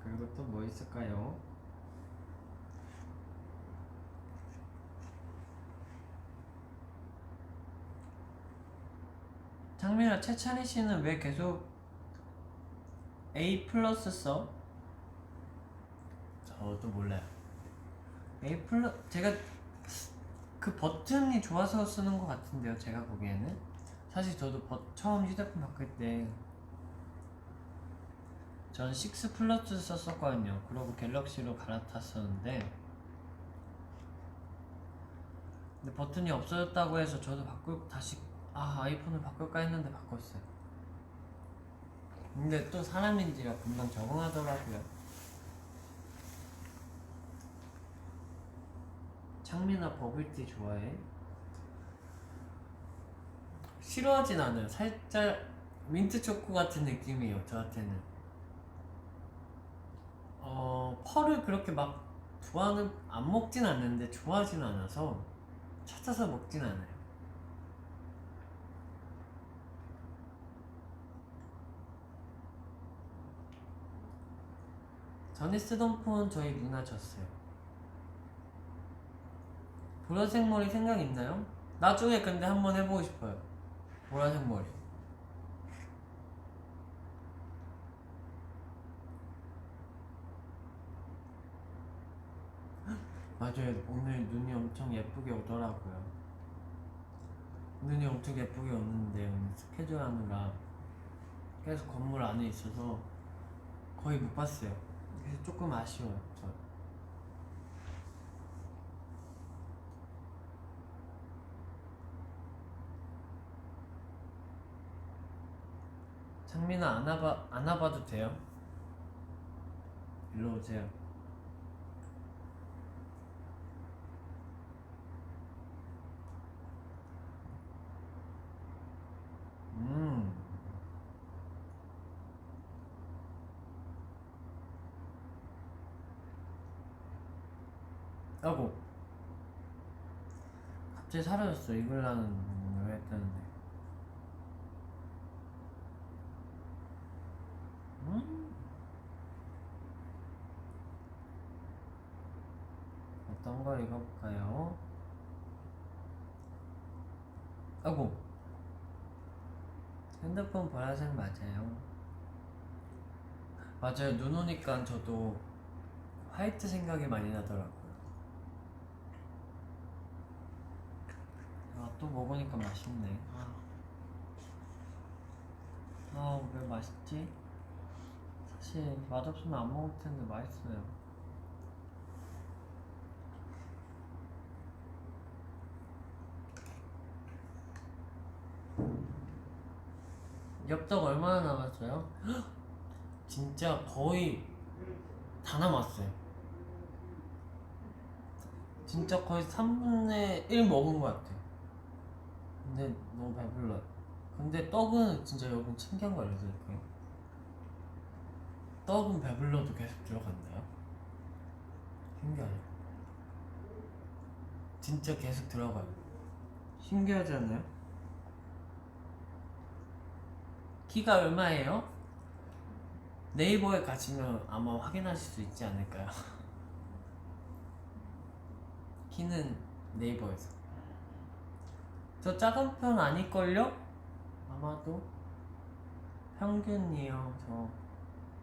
그리고 또 뭐 있을까요? 장민아, 채찬이 씨는 왜 계속 A 플러스 써? 저도 몰라요. A 플러스 제가 그 버튼이 좋아서 쓰는 것 같은데요. 제가 보기에는 사실 저도 처음 휴대폰 바꿀 때 전 6 플러스 썼었거든요. 그러고 갤럭시로 갈아탔었는데 근데 버튼이 없어졌다고 해서 저도 다시 아이폰을 바꿀까 했는데 바꿨어요. 근데 또 사람인지라 금방 적응하더라고요. 창민아 버블티 좋아해? 싫어하진 않아요. 살짝 민트 초코 같은 느낌이에요 저한테는. 펄을 그렇게 막 좋아하는 안 먹진 않는데 좋아하진 않아서 찾아서 먹진 않아요. 전에 쓰던 폰 저희 누나 줬어요. 보라색 머리 생각 있나요? 나중에 근데 한번 해보고 싶어요. 보라색 머리. 맞아요. 오늘 눈이 엄청 예쁘게 오더라고요. 눈이 엄청 예쁘게 오는데 오늘 스케줄 하느라 계속 건물 안에 있어서 거의 못 봤어요. 그래서 조금 아쉬워요. 저. 창민아 안아봐도 돼요? 일로 오세요. 음. 아고 갑자기 사라졌어. 입으려는 걸 했다는데. 어떤 걸 읽어볼까요? 아고 핸드폰 보라색 맞아요. 맞아요. 눈 오니까 저도 화이트 생각이 많이 나더라고요. 또 먹으니까 맛있네. 왜 맛있지? 사실 맛없으면 안 먹을 텐데 맛있어요. 엽떡 얼마나 남았어요? 진짜 거의 다 남았어요. 진짜 거의 3분의 1 먹은 것 같아요. 근데 너무 배불러요. 근데 떡은 진짜 여러분 신기한 거 알려드릴까요? 떡은 배불러도 계속 들어간다요? 신기하죠? 진짜 계속 들어가요. 신기하지 않나요? 키가 얼마예요? 네이버에 가시면 아마 확인하실 수 있지 않을까요? 키는 네이버에서. 저 작은 편 아닐걸요? 아마도 평균이요. 저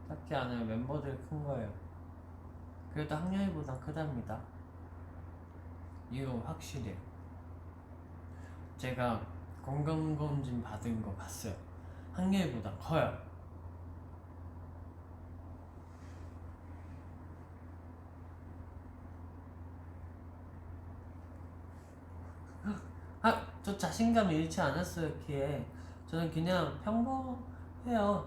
작지 않아요. 멤버들 큰 거예요. 그래도 학년이보단 크답니다. 이거 확실해요. 제가 건강검진 받은 거 봤어요. 학년이보다 커요. 저 자신감 잃지 않았어요. 키에 저는 그냥 평범해요.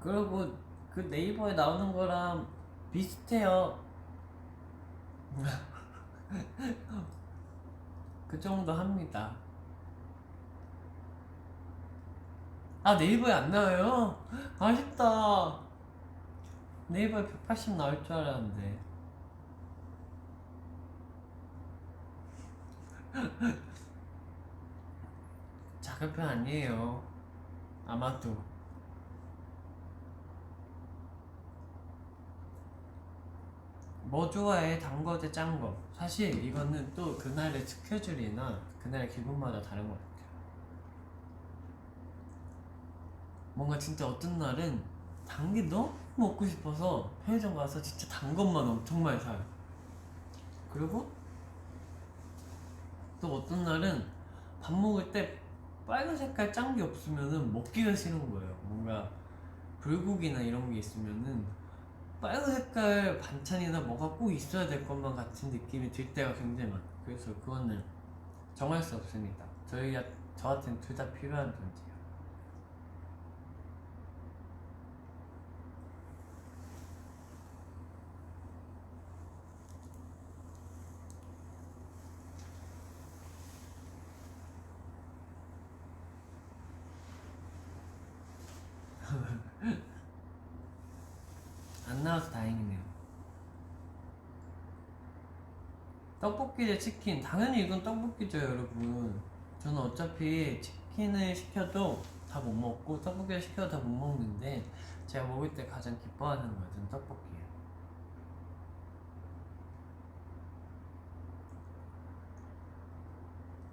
그리고 그 네이버에 나오는 거랑 비슷해요. 그 정도 합니다. 네이버에 안 나와요? 아쉽다. 네이버에 180 나올 줄 알았는데. 작은 편 아니에요. 아마도. 뭐 좋아해? 단 거 대 짠 거. 사실 이거는 또 그날의 스케줄이나 그날의 기분마다 다른 것 같아요. 뭔가 진짜 어떤 날은 단 게 너무 먹고 싶어서 편의점 가서 진짜 단 것만 엄청 많이 사요. 그리고 또 어떤 날은 밥 먹을 때 빨간 색깔 짠 게 없으면은 먹기가 싫은 거예요. 뭔가 불고기나 이런 게 있으면은 빨간 색깔 반찬이나 뭐가 꼭 있어야 될 것만 같은 느낌이 들 때가 굉장히 많아요. 그래서 그거는 정할 수 없습니다. 저한테는 둘 다 필요한 존재예요. 안 나와서 다행이네요. 떡볶이 대 치킨, 당연히 이건 떡볶이죠 여러분. 저는 어차피 치킨을 시켜도 다 못 먹고 떡볶이를 시켜도 다 못 먹는데 제가 먹을 때 가장 기뻐하는 것은 떡볶이에요.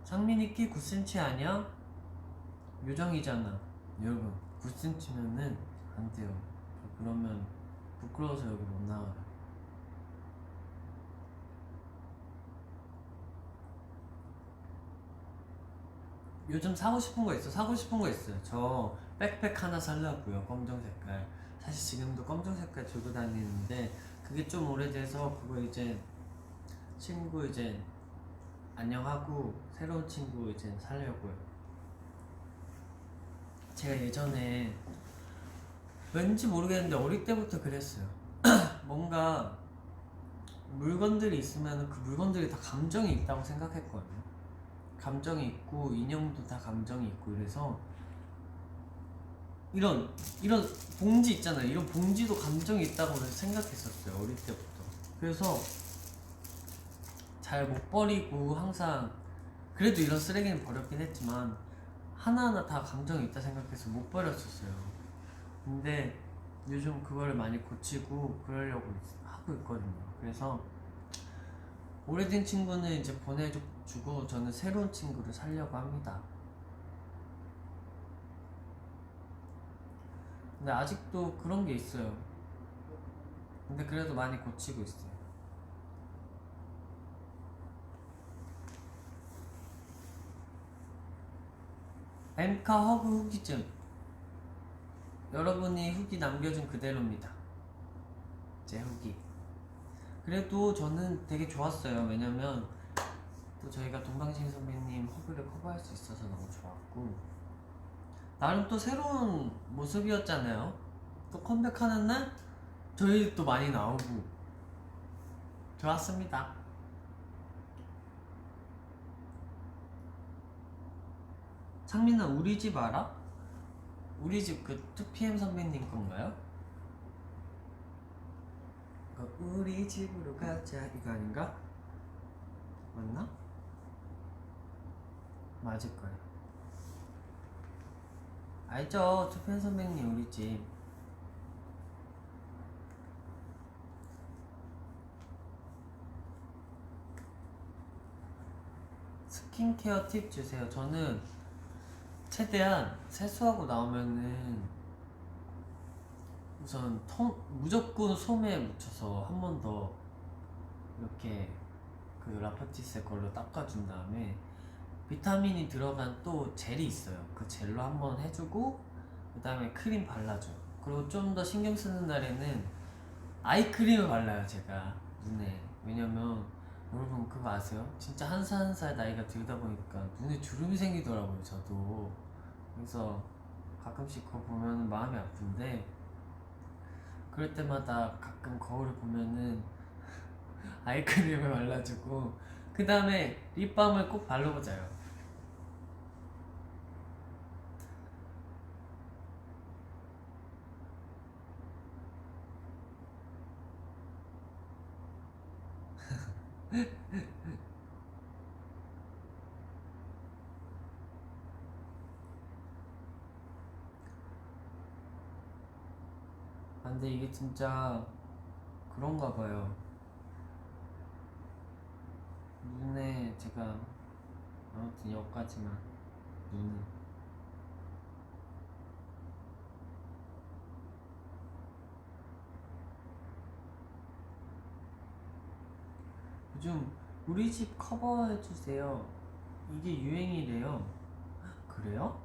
상민이 키 9cm 아니야? 요정이잖아. 여러분 9cm면은 안 돼요. 저 그러면 부끄러워서 여기 못 나와요. 요즘 사고 싶은 거 있어. 사고 싶은 거 있어요. 저 백팩 하나 살려고요. 검정 색깔. 사실 지금도 검정 색깔 들고 다니는데 그게 좀 오래돼서 그거 이제 친구 이제 안녕하고 새로운 친구 이제 살려고요. 제가 예전에 왠지 모르겠는데 어릴 때부터 그랬어요. 뭔가 물건들이 있으면 그 물건들이 다 감정이 있다고 생각했거든요. 감정이 있고 인형도 다 감정이 있고 이래서 이런 봉지 있잖아요. 이런 봉지도 감정이 있다고 생각했었어요. 어릴 때부터. 그래서 잘 못 버리고 항상 그래도 이런 쓰레기는 버렸긴 했지만 하나하나 다 감정이 있다 생각해서 못 버렸었어요. 근데 요즘 그거를 많이 고치고 그러려고 하고 있거든요. 그래서 오래된 친구는 이제 보내주고 저는 새로운 친구를 살려고 합니다. 근데 아직도 그런 게 있어요. 근데 그래도 많이 고치고 있어요. 엠카 허그 후기증. 여러분이 후기 남겨준 그대로입니다. 제 후기. 그래도 저는 되게 좋았어요. 왜냐면 또 저희가 동방신 선배님 허그를 커버할 수 있어서 너무 좋았고 나름 또 새로운 모습이었잖아요. 또 컴백하는 날 저희 또 많이 나오고 좋았습니다. 창민아 우리 집 알아? 우리 집 그 2PM 선배님 건가요? 우리 집으로 가자 이거 아닌가? 맞나? 맞을 거예요. 알죠? 2PM 선배님 우리 집. 스킨케어 팁 주세요. 저는 최대한 세수하고 나오면은 우선 무조건 솜에 묻혀서 한 번 더 이렇게 그 라파티세 걸로 닦아준 다음에 비타민이 들어간 또 젤이 있어요. 그 젤로 한 번 해주고 그 다음에 크림 발라줘요. 그리고 좀 더 신경 쓰는 날에는 아이크림을 발라요 제가 눈에. 왜냐면 여러분 그거 아세요? 진짜 한 살 한 살 나이가 들다 보니까 눈에 주름이 생기더라고요 저도. 그래서 가끔씩 그거 보면 마음이 아픈데 그럴 때마다 가끔 거울을 보면은 아이크림을 발라주고 그 다음에 립밤을 꼭 바르고 자요. 아, 근데 이게 진짜 그런가 봐요. 눈에 제가 아무튼 여기까지만 눈은 요즘 우리 집 커버해주세요 이게 유행이래요. 그래요?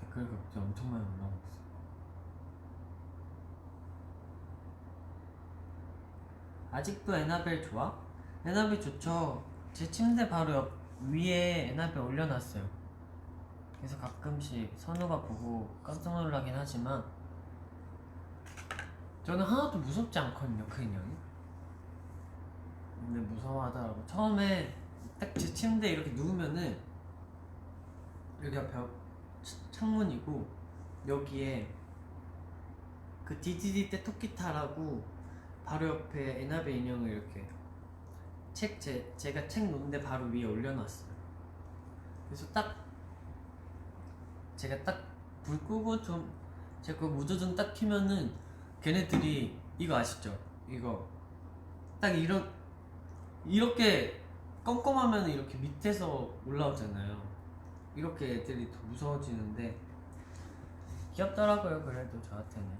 댓글 갑자기 엄청 많이 올라오고 있어요. 아직도 에나벨 좋아? 에나벨 좋죠. 제 침대 바로 옆 위에 에나벨 올려놨어요. 그래서 가끔씩 선우가 보고 깜짝 놀라긴 하지만 저는 하나도 무섭지 않거든요 그 인형이. 근데 무서워하더라고. 처음에 딱 제 침대에 이렇게 누우면은 여기가 창문이고 여기에 그 디디디 때 토끼타라고 바로 옆에 에나베 인형을 이렇게 제가 책 놓는데 바로 위에 올려놨어요. 그래서 딱 제가 딱 불 끄고 좀 제가 그 무드등 딱 키면은 걔네들이 이거 아시죠? 이거 딱 이렇게 껌껌하면 이렇게 밑에서 올라오잖아요. 이렇게 애들이 더 무서워지는데 귀엽더라고요. 그래도 저한테는.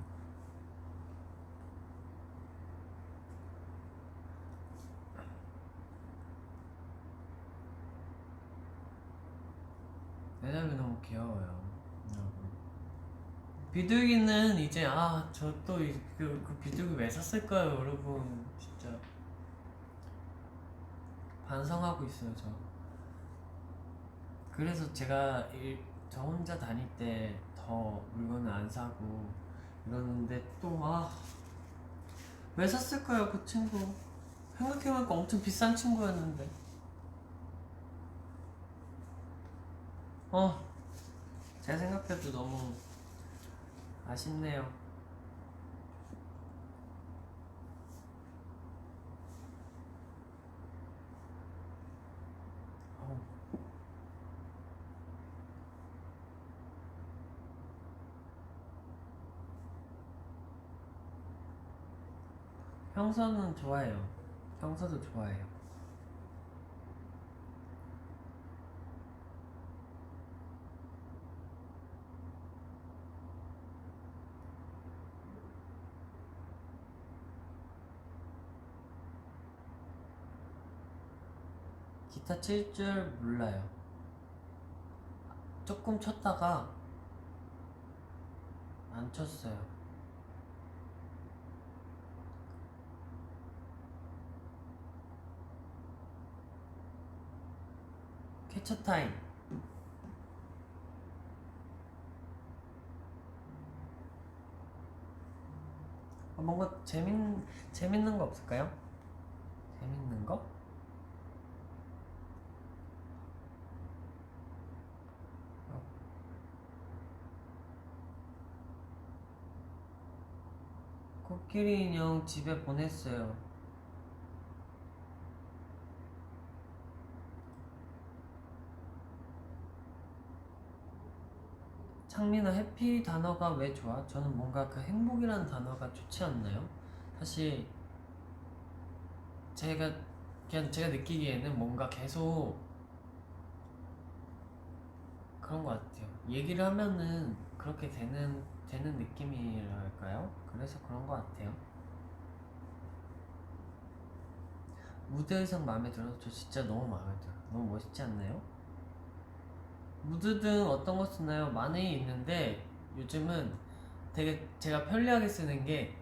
왜냐면 너무 귀여워요. 여러분. 비둘기는 이제 저 또 그 비둘기 왜 샀을까요, 여러분? 진짜 반성하고 있어요, 저. 그래서 제가 저 혼자 다닐 때 더 물건을 안 사고 이러는데 또 왜 샀을까요, 그 친구? 생각해보니까 엄청 비싼 친구였는데. 제가 생각해도 너무 아쉽네요. 평소는 좋아해요. 평소도 좋아해요. 기타 칠 줄 몰라요. 조금 쳤다가 안 쳤어요. 캐쳐 타임. 뭔가 재밌는 거 없을까요? 재밌는 거? 코끼리 인형 집에 보냈어요. 창민아, 해피 단어가 왜 좋아? 저는 뭔가 그 행복이라는 단어가 좋지 않나요? 사실 제가 느끼기에는 뭔가 계속 그런 것 같아요. 얘기를 하면은 그렇게 되는 느낌이랄까요? 그래서 그런 것 같아요. 무대 의상 마음에 들어서 저 진짜 너무 마음에 들어요. 너무 멋있지 않나요? 무드등 어떤 거 쓰나요? 많이 있는데 요즘은 되게 제가 편리하게 쓰는 게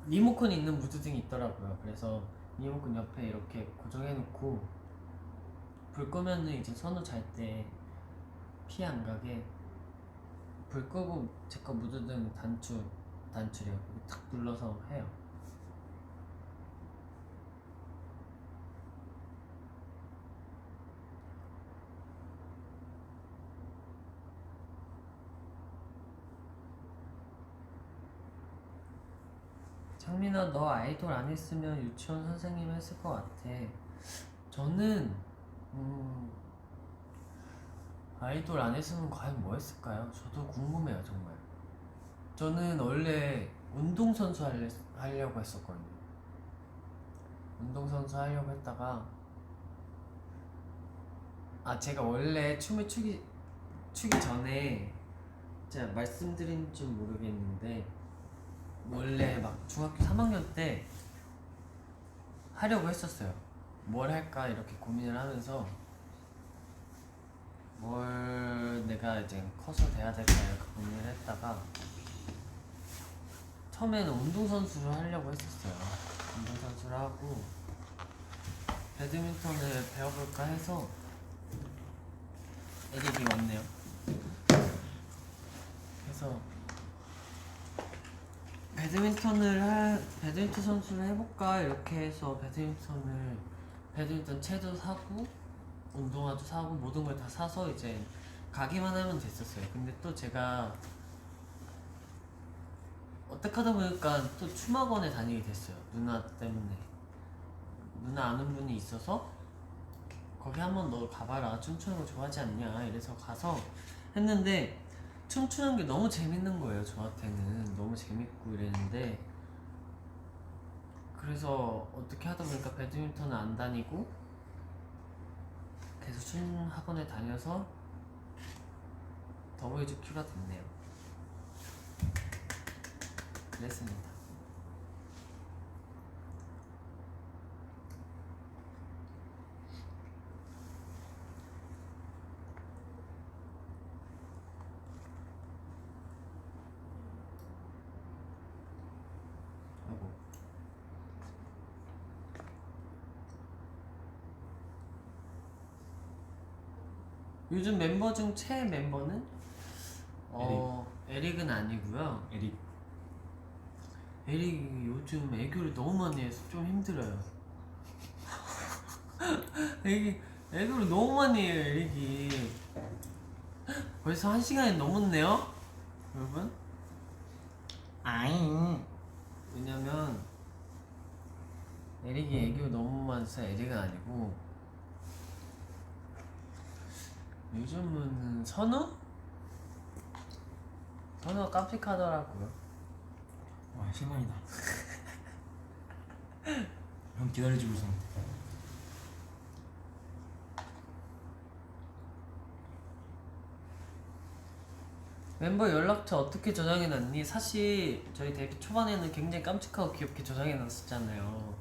리모컨 있는 무드등이 있더라고요. 그래서 리모컨 옆에 이렇게 고정해놓고 불 끄면은 이제 선우 잘 때 피 안 가게 불 끄고 제 거 무드등 단추래요. 탁 눌러서 해요. 창민아, 너 아이돌 안 했으면 유치원 선생님 했을 것 같아. 저는 아이돌 안 했으면 과연 뭐 했을까요? 저도 궁금해요, 정말. 저는 원래 운동선수 하려고 했었거든요. 운동선수 하려고 했다가 제가 원래 춤을 추기 전에 제가 말씀드린 줄 모르겠는데 원래 막 중학교 3학년 때 하려고 했었어요. 뭘 할까 이렇게 고민을 하면서 뭘 내가 이제 커서 돼야 될까 이렇게 고민을 했다가 처음에는 운동선수를 하려고 했었어요. 운동선수를 하고 배드민턴을 배워볼까 해서 애들이 왔네요. 그래서 배드민턴 선수를 해볼까 이렇게 해서 배드민턴을 배드민턴 채도 사고 운동화도 사고 모든 걸 다 사서 이제 가기만 하면 됐었어요. 근데 또 제가 어떻게 하다 보니까 또 춤학원에 다니게 됐어요. 누나 때문에. 누나 아는 분이 있어서 거기 한번 너 가봐라, 춤추는 거 좋아하지 않냐 이래서 가서 했는데 춤추는 게 너무 재밌는 거예요. 저한테는 너무 재밌고 이랬는데, 그래서 어떻게 하다 보니까 배드민턴은 안 다니고 계속 춤 학원에 다녀서 WQ가 됐네요. 그랬습니다. 아이고. 요즘 멤버 중 최애 멤버는 에릭은 아니고요. 에릭이 요즘 애교를 너무 많이 해서 좀 힘들어요. 애교를 너무 많이 해요. 에릭이 벌써 1시간이 넘었네요 여러분. 아잉. 왜냐면 에릭이 애교 너무 많아서 에릭은 아니고, 요즘은 선우? 선우가 깜찍하더라고요. 와 실망이다. 형 기다려주고 있었는데. 멤버 연락처 어떻게 저장해놨니? 사실 저희 데뷔 초반에는 굉장히 깜찍하고 귀엽게 저장해놨었잖아요.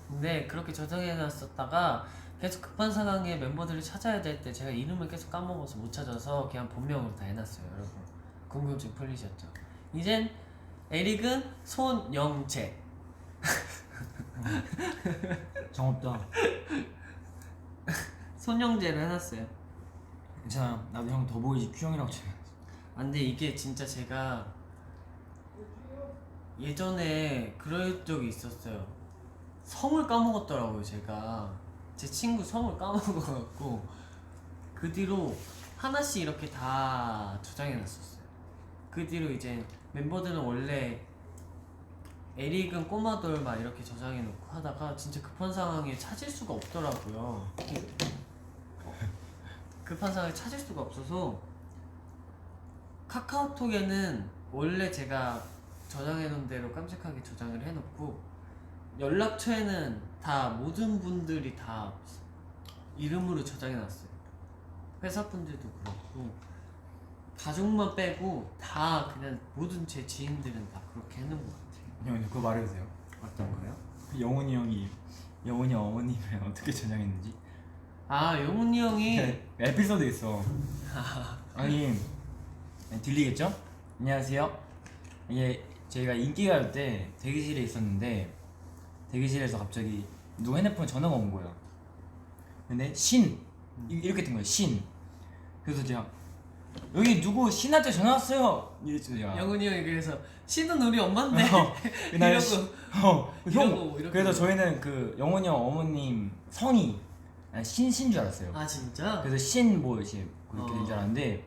근데 그렇게 저장해놨었다가 계속 급한 상황에 멤버들을 찾아야 될 때 제가 이름을 계속 까먹어서 못 찾아서 그냥 본명으로 다 해놨어요. 여러분 궁금증 풀리셨죠? 이젠 에릭은 손영재. 정없다. 손영재를 해놨어요. 괜찮아. 나도 형 더보이즈 큐형이라고 쳐. 아, 근데 이게 진짜 제가 예전에 그럴 적이 있었어요. 성을 까먹었더라고요. 제가 제 친구 성을 까먹어갖고 그 뒤로 하나씩 이렇게 다 저장해놨었어요. 그 뒤로 이제 멤버들은 원래 에릭은 꼬마돌 막 이렇게 저장해놓고 하다가 진짜 급한 상황에 찾을 수가 없더라고요. 급한 상황에 찾을 수가 없어서 카카오톡에는 원래 제가 저장해놓은 대로 깜찍하게 저장을 해놓고, 연락처에는 다 모든 분들이 다 이름으로 저장해놨어요. 회사분들도 그렇고 가족만 빼고 다 그냥 모든 제 지인들은 다 그렇게 해놓은 것 같아요. 형 그거 말해도 돼요? 어떤 거요? 영훈이 형이 영훈이 어머님을 어떻게 저장했는지. 아, 영훈이 형이 에피소드 있어. 아니 들리겠죠? 안녕하세요. 이게 저희가 인기가요 때 대기실에 있었는데 대기실에서 갑자기 누가 핸드폰에 전화가 온 거예요. 근데 신 이렇게 된 거예요. 신. 그래서 제가 여기 누구 신한테 전화 왔어요. 이랬죠 제가. 영훈이 형이 그래서 신은 우리 엄마인데 그날 이러고 형. 이러고. 그래서 저희는 그 영훈이 형 어머님 성이 신인 줄 알았어요. 아 진짜? 그래서 신 뭐 이제 그렇게 된 줄 알았는데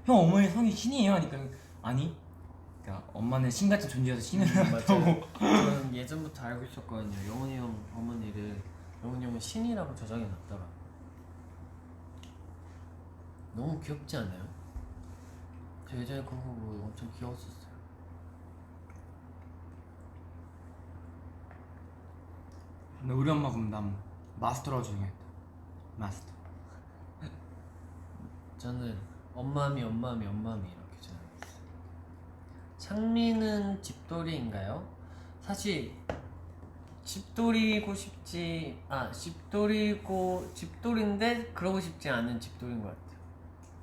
형 어머니 성이 신이에요 하니까 아니. 그러니까 엄마는 신 같은 존재여서 신을 맞아요. 저는 예전부터 알고 있었거든요. 영훈이 형 어머니를 영훈이 형은 신이라고 저장해놨더라. 너무 귀엽지 않아요? 저 예전에 그거 보고 엄청 귀여웠었어요. 근데 우리 엄마 그럼 난 마스터라고 정했다. 마스터. 저는 엄마미 이렇게 저장했어요. 창민은 집돌이인가요? 사실 집돌인데 그러고 싶지 않은 집돌인 것 같아요.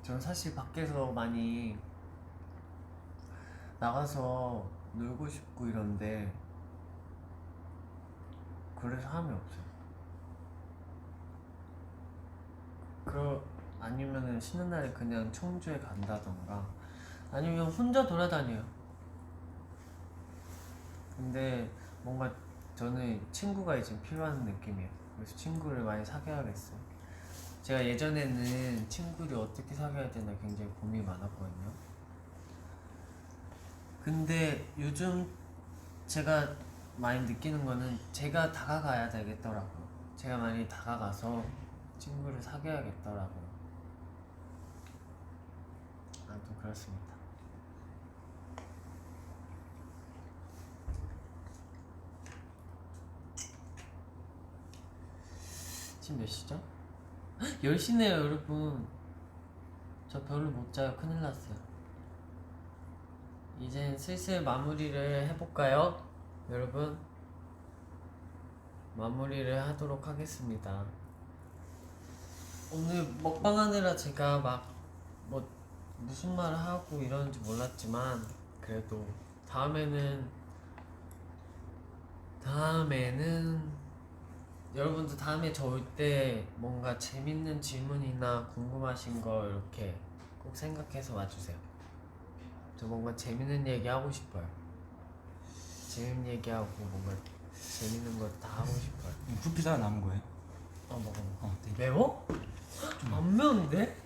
저는 사실 밖에서 많이 나가서 놀고 싶고 이런데 그럴 사람이 없어요. 아니면은 쉬는 날에 그냥 청주에 간다던가 아니면 혼자 돌아다녀요. 근데 뭔가 저는 친구가 이제 필요한 느낌이에요. 그래서 친구를 많이 사귀어야겠어요. 제가 예전에는 친구를 어떻게 사귀어야 되나 굉장히 고민이 많았거든요. 근데 요즘 제가 많이 느끼는 거는 제가 다가가야 되겠더라고요. 제가 많이 다가가서 친구를 사귀어야겠더라고요. 아무튼 그렇습니다. 지금 몇 시죠? 10시네요 여러분. 저 별로 못 자요. 큰일 났어요. 이젠 슬슬 마무리를 해볼까요? 여러분 마무리를 하도록 하겠습니다. 오늘 먹방 하느라 제가 막 뭐 무슨 말을 하고 이러는지 몰랐지만 그래도 다음에는 여러분들 다음에 저 올 때 뭔가 재밌는 질문이나 궁금하신 거 이렇게 꼭 생각해서 와주세요. 저 뭔가 재밌는 얘기 하고 싶어요. 재밌는 얘기하고 뭔가 재밌는 거 다 하고 싶어요. 쿨피자 남은 거예요? 먹어. 네. 매워? 안 매운데?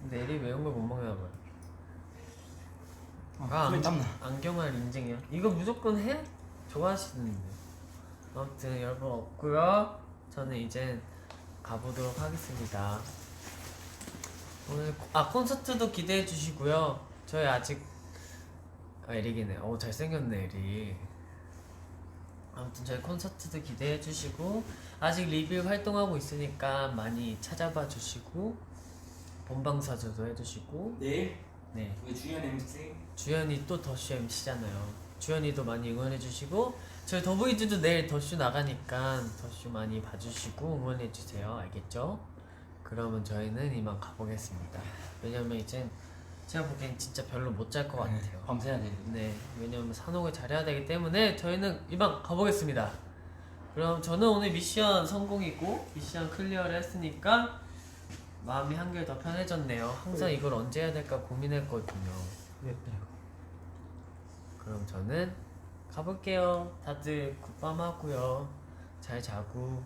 근데 에리 매운 걸 못 먹나 봐요. 손이 땀나. 안경알 인증이야. 이거 무조건 해? 좋아하시는데. 아무튼 여러분 없고요. 저는 이제 가보도록 하겠습니다. 오늘 콘서트도 기대해 주시고요. 저희 아직 에릭이네. 잘생겼네 에릭. 아무튼 저희 콘서트도 기대해 주시고 아직 리뷰 활동하고 있으니까 많이 찾아봐 주시고 본방사수도 해주시고 내일 네 우리 주연 MC 주연이 또 더쇼 MC잖아요. 주연이도 많이 응원해주시고 저희 더보이즈도 내일 더쇼 나가니까 더쇼 많이 봐주시고 응원해주세요. 알겠죠? 그러면 저희는 이만 가보겠습니다. 왜냐면 이제 제가 보기엔 진짜 별로 못 잘 것 같아요. 밤새야 돼. 네, 왜냐면 산옥을 잘해야 되기 때문에 저희는 이만 가보겠습니다. 그럼 저는 오늘 미션 성공이고 미션 클리어를 했으니까 마음이 한결 더 편해졌네요. 항상 이걸 언제 해야 될까 고민했거든요. 그럼 저는 가볼게요. 다들 굿밤 하고요. 잘 자고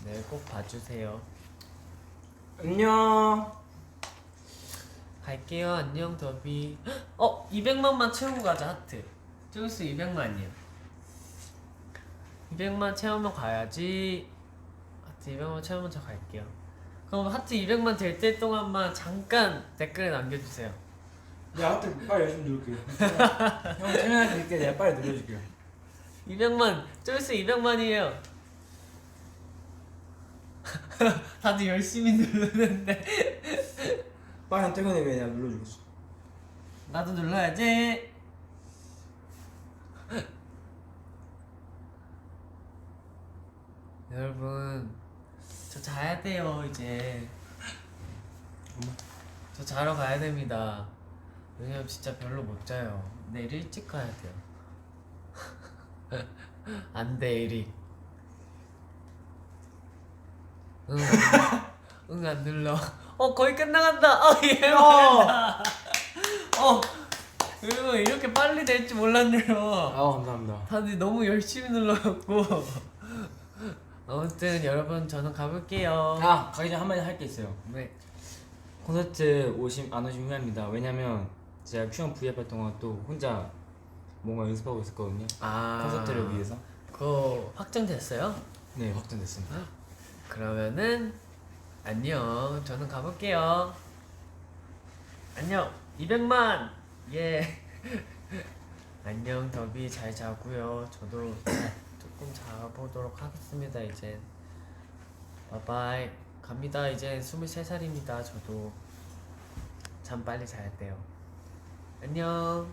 내일 꼭 봐주세요. 안녕. 갈게요. 안녕 더비. 200만만 채우고 가자. 하트 조회수 200만이야 200만 채우면 가야지. 하트 200만 채우면 저 갈게요. 그럼 하트 200만 될 때 동안만 잠깐 댓글에 남겨주세요. 내가 하트 빨리 열심히 누를게요. 형 채널 드릴게. 내가 빨리 눌러줄게요. 200만 조회수 200만이에요. 다들 열심히 누르는데 빨리 형 퇴근해. 왜 내가 눌러주겠어. 나도 눌러야지. 여러분 저 자야 돼요. 이제 저 자러 가야 됩니다. 왜냐면 진짜 별로 못 자요. 내일 일찍 가야 돼요. 안돼 에릭. 응 안 눌러. 거의 끝나간다. 얘가 여러분 이렇게 빨리 될 줄 몰랐네요. 감사합니다. 다들 너무 열심히 눌러갖고. 아무튼 여러분 저는 가볼게요. 가기 전에 한마디 할 게 있어요. 네. 콘서트 안 오시면 후회합니다. 왜냐면 제가 Q1 V앱 활동을 또 혼자 뭔가 연습하고 있었거든요. 콘서트를 위해서. 그거 확정됐어요? 네, 확정됐습니다. 그러면은 안녕. 저는 가볼게요. 안녕. 200만. 예. 안녕 더비 잘 자고요. 저도 조금 자보도록 하겠습니다. 이제 바이바이. 갑니다. 이제 23살입니다. 저도 잠 빨리 자야 돼요. 안녕.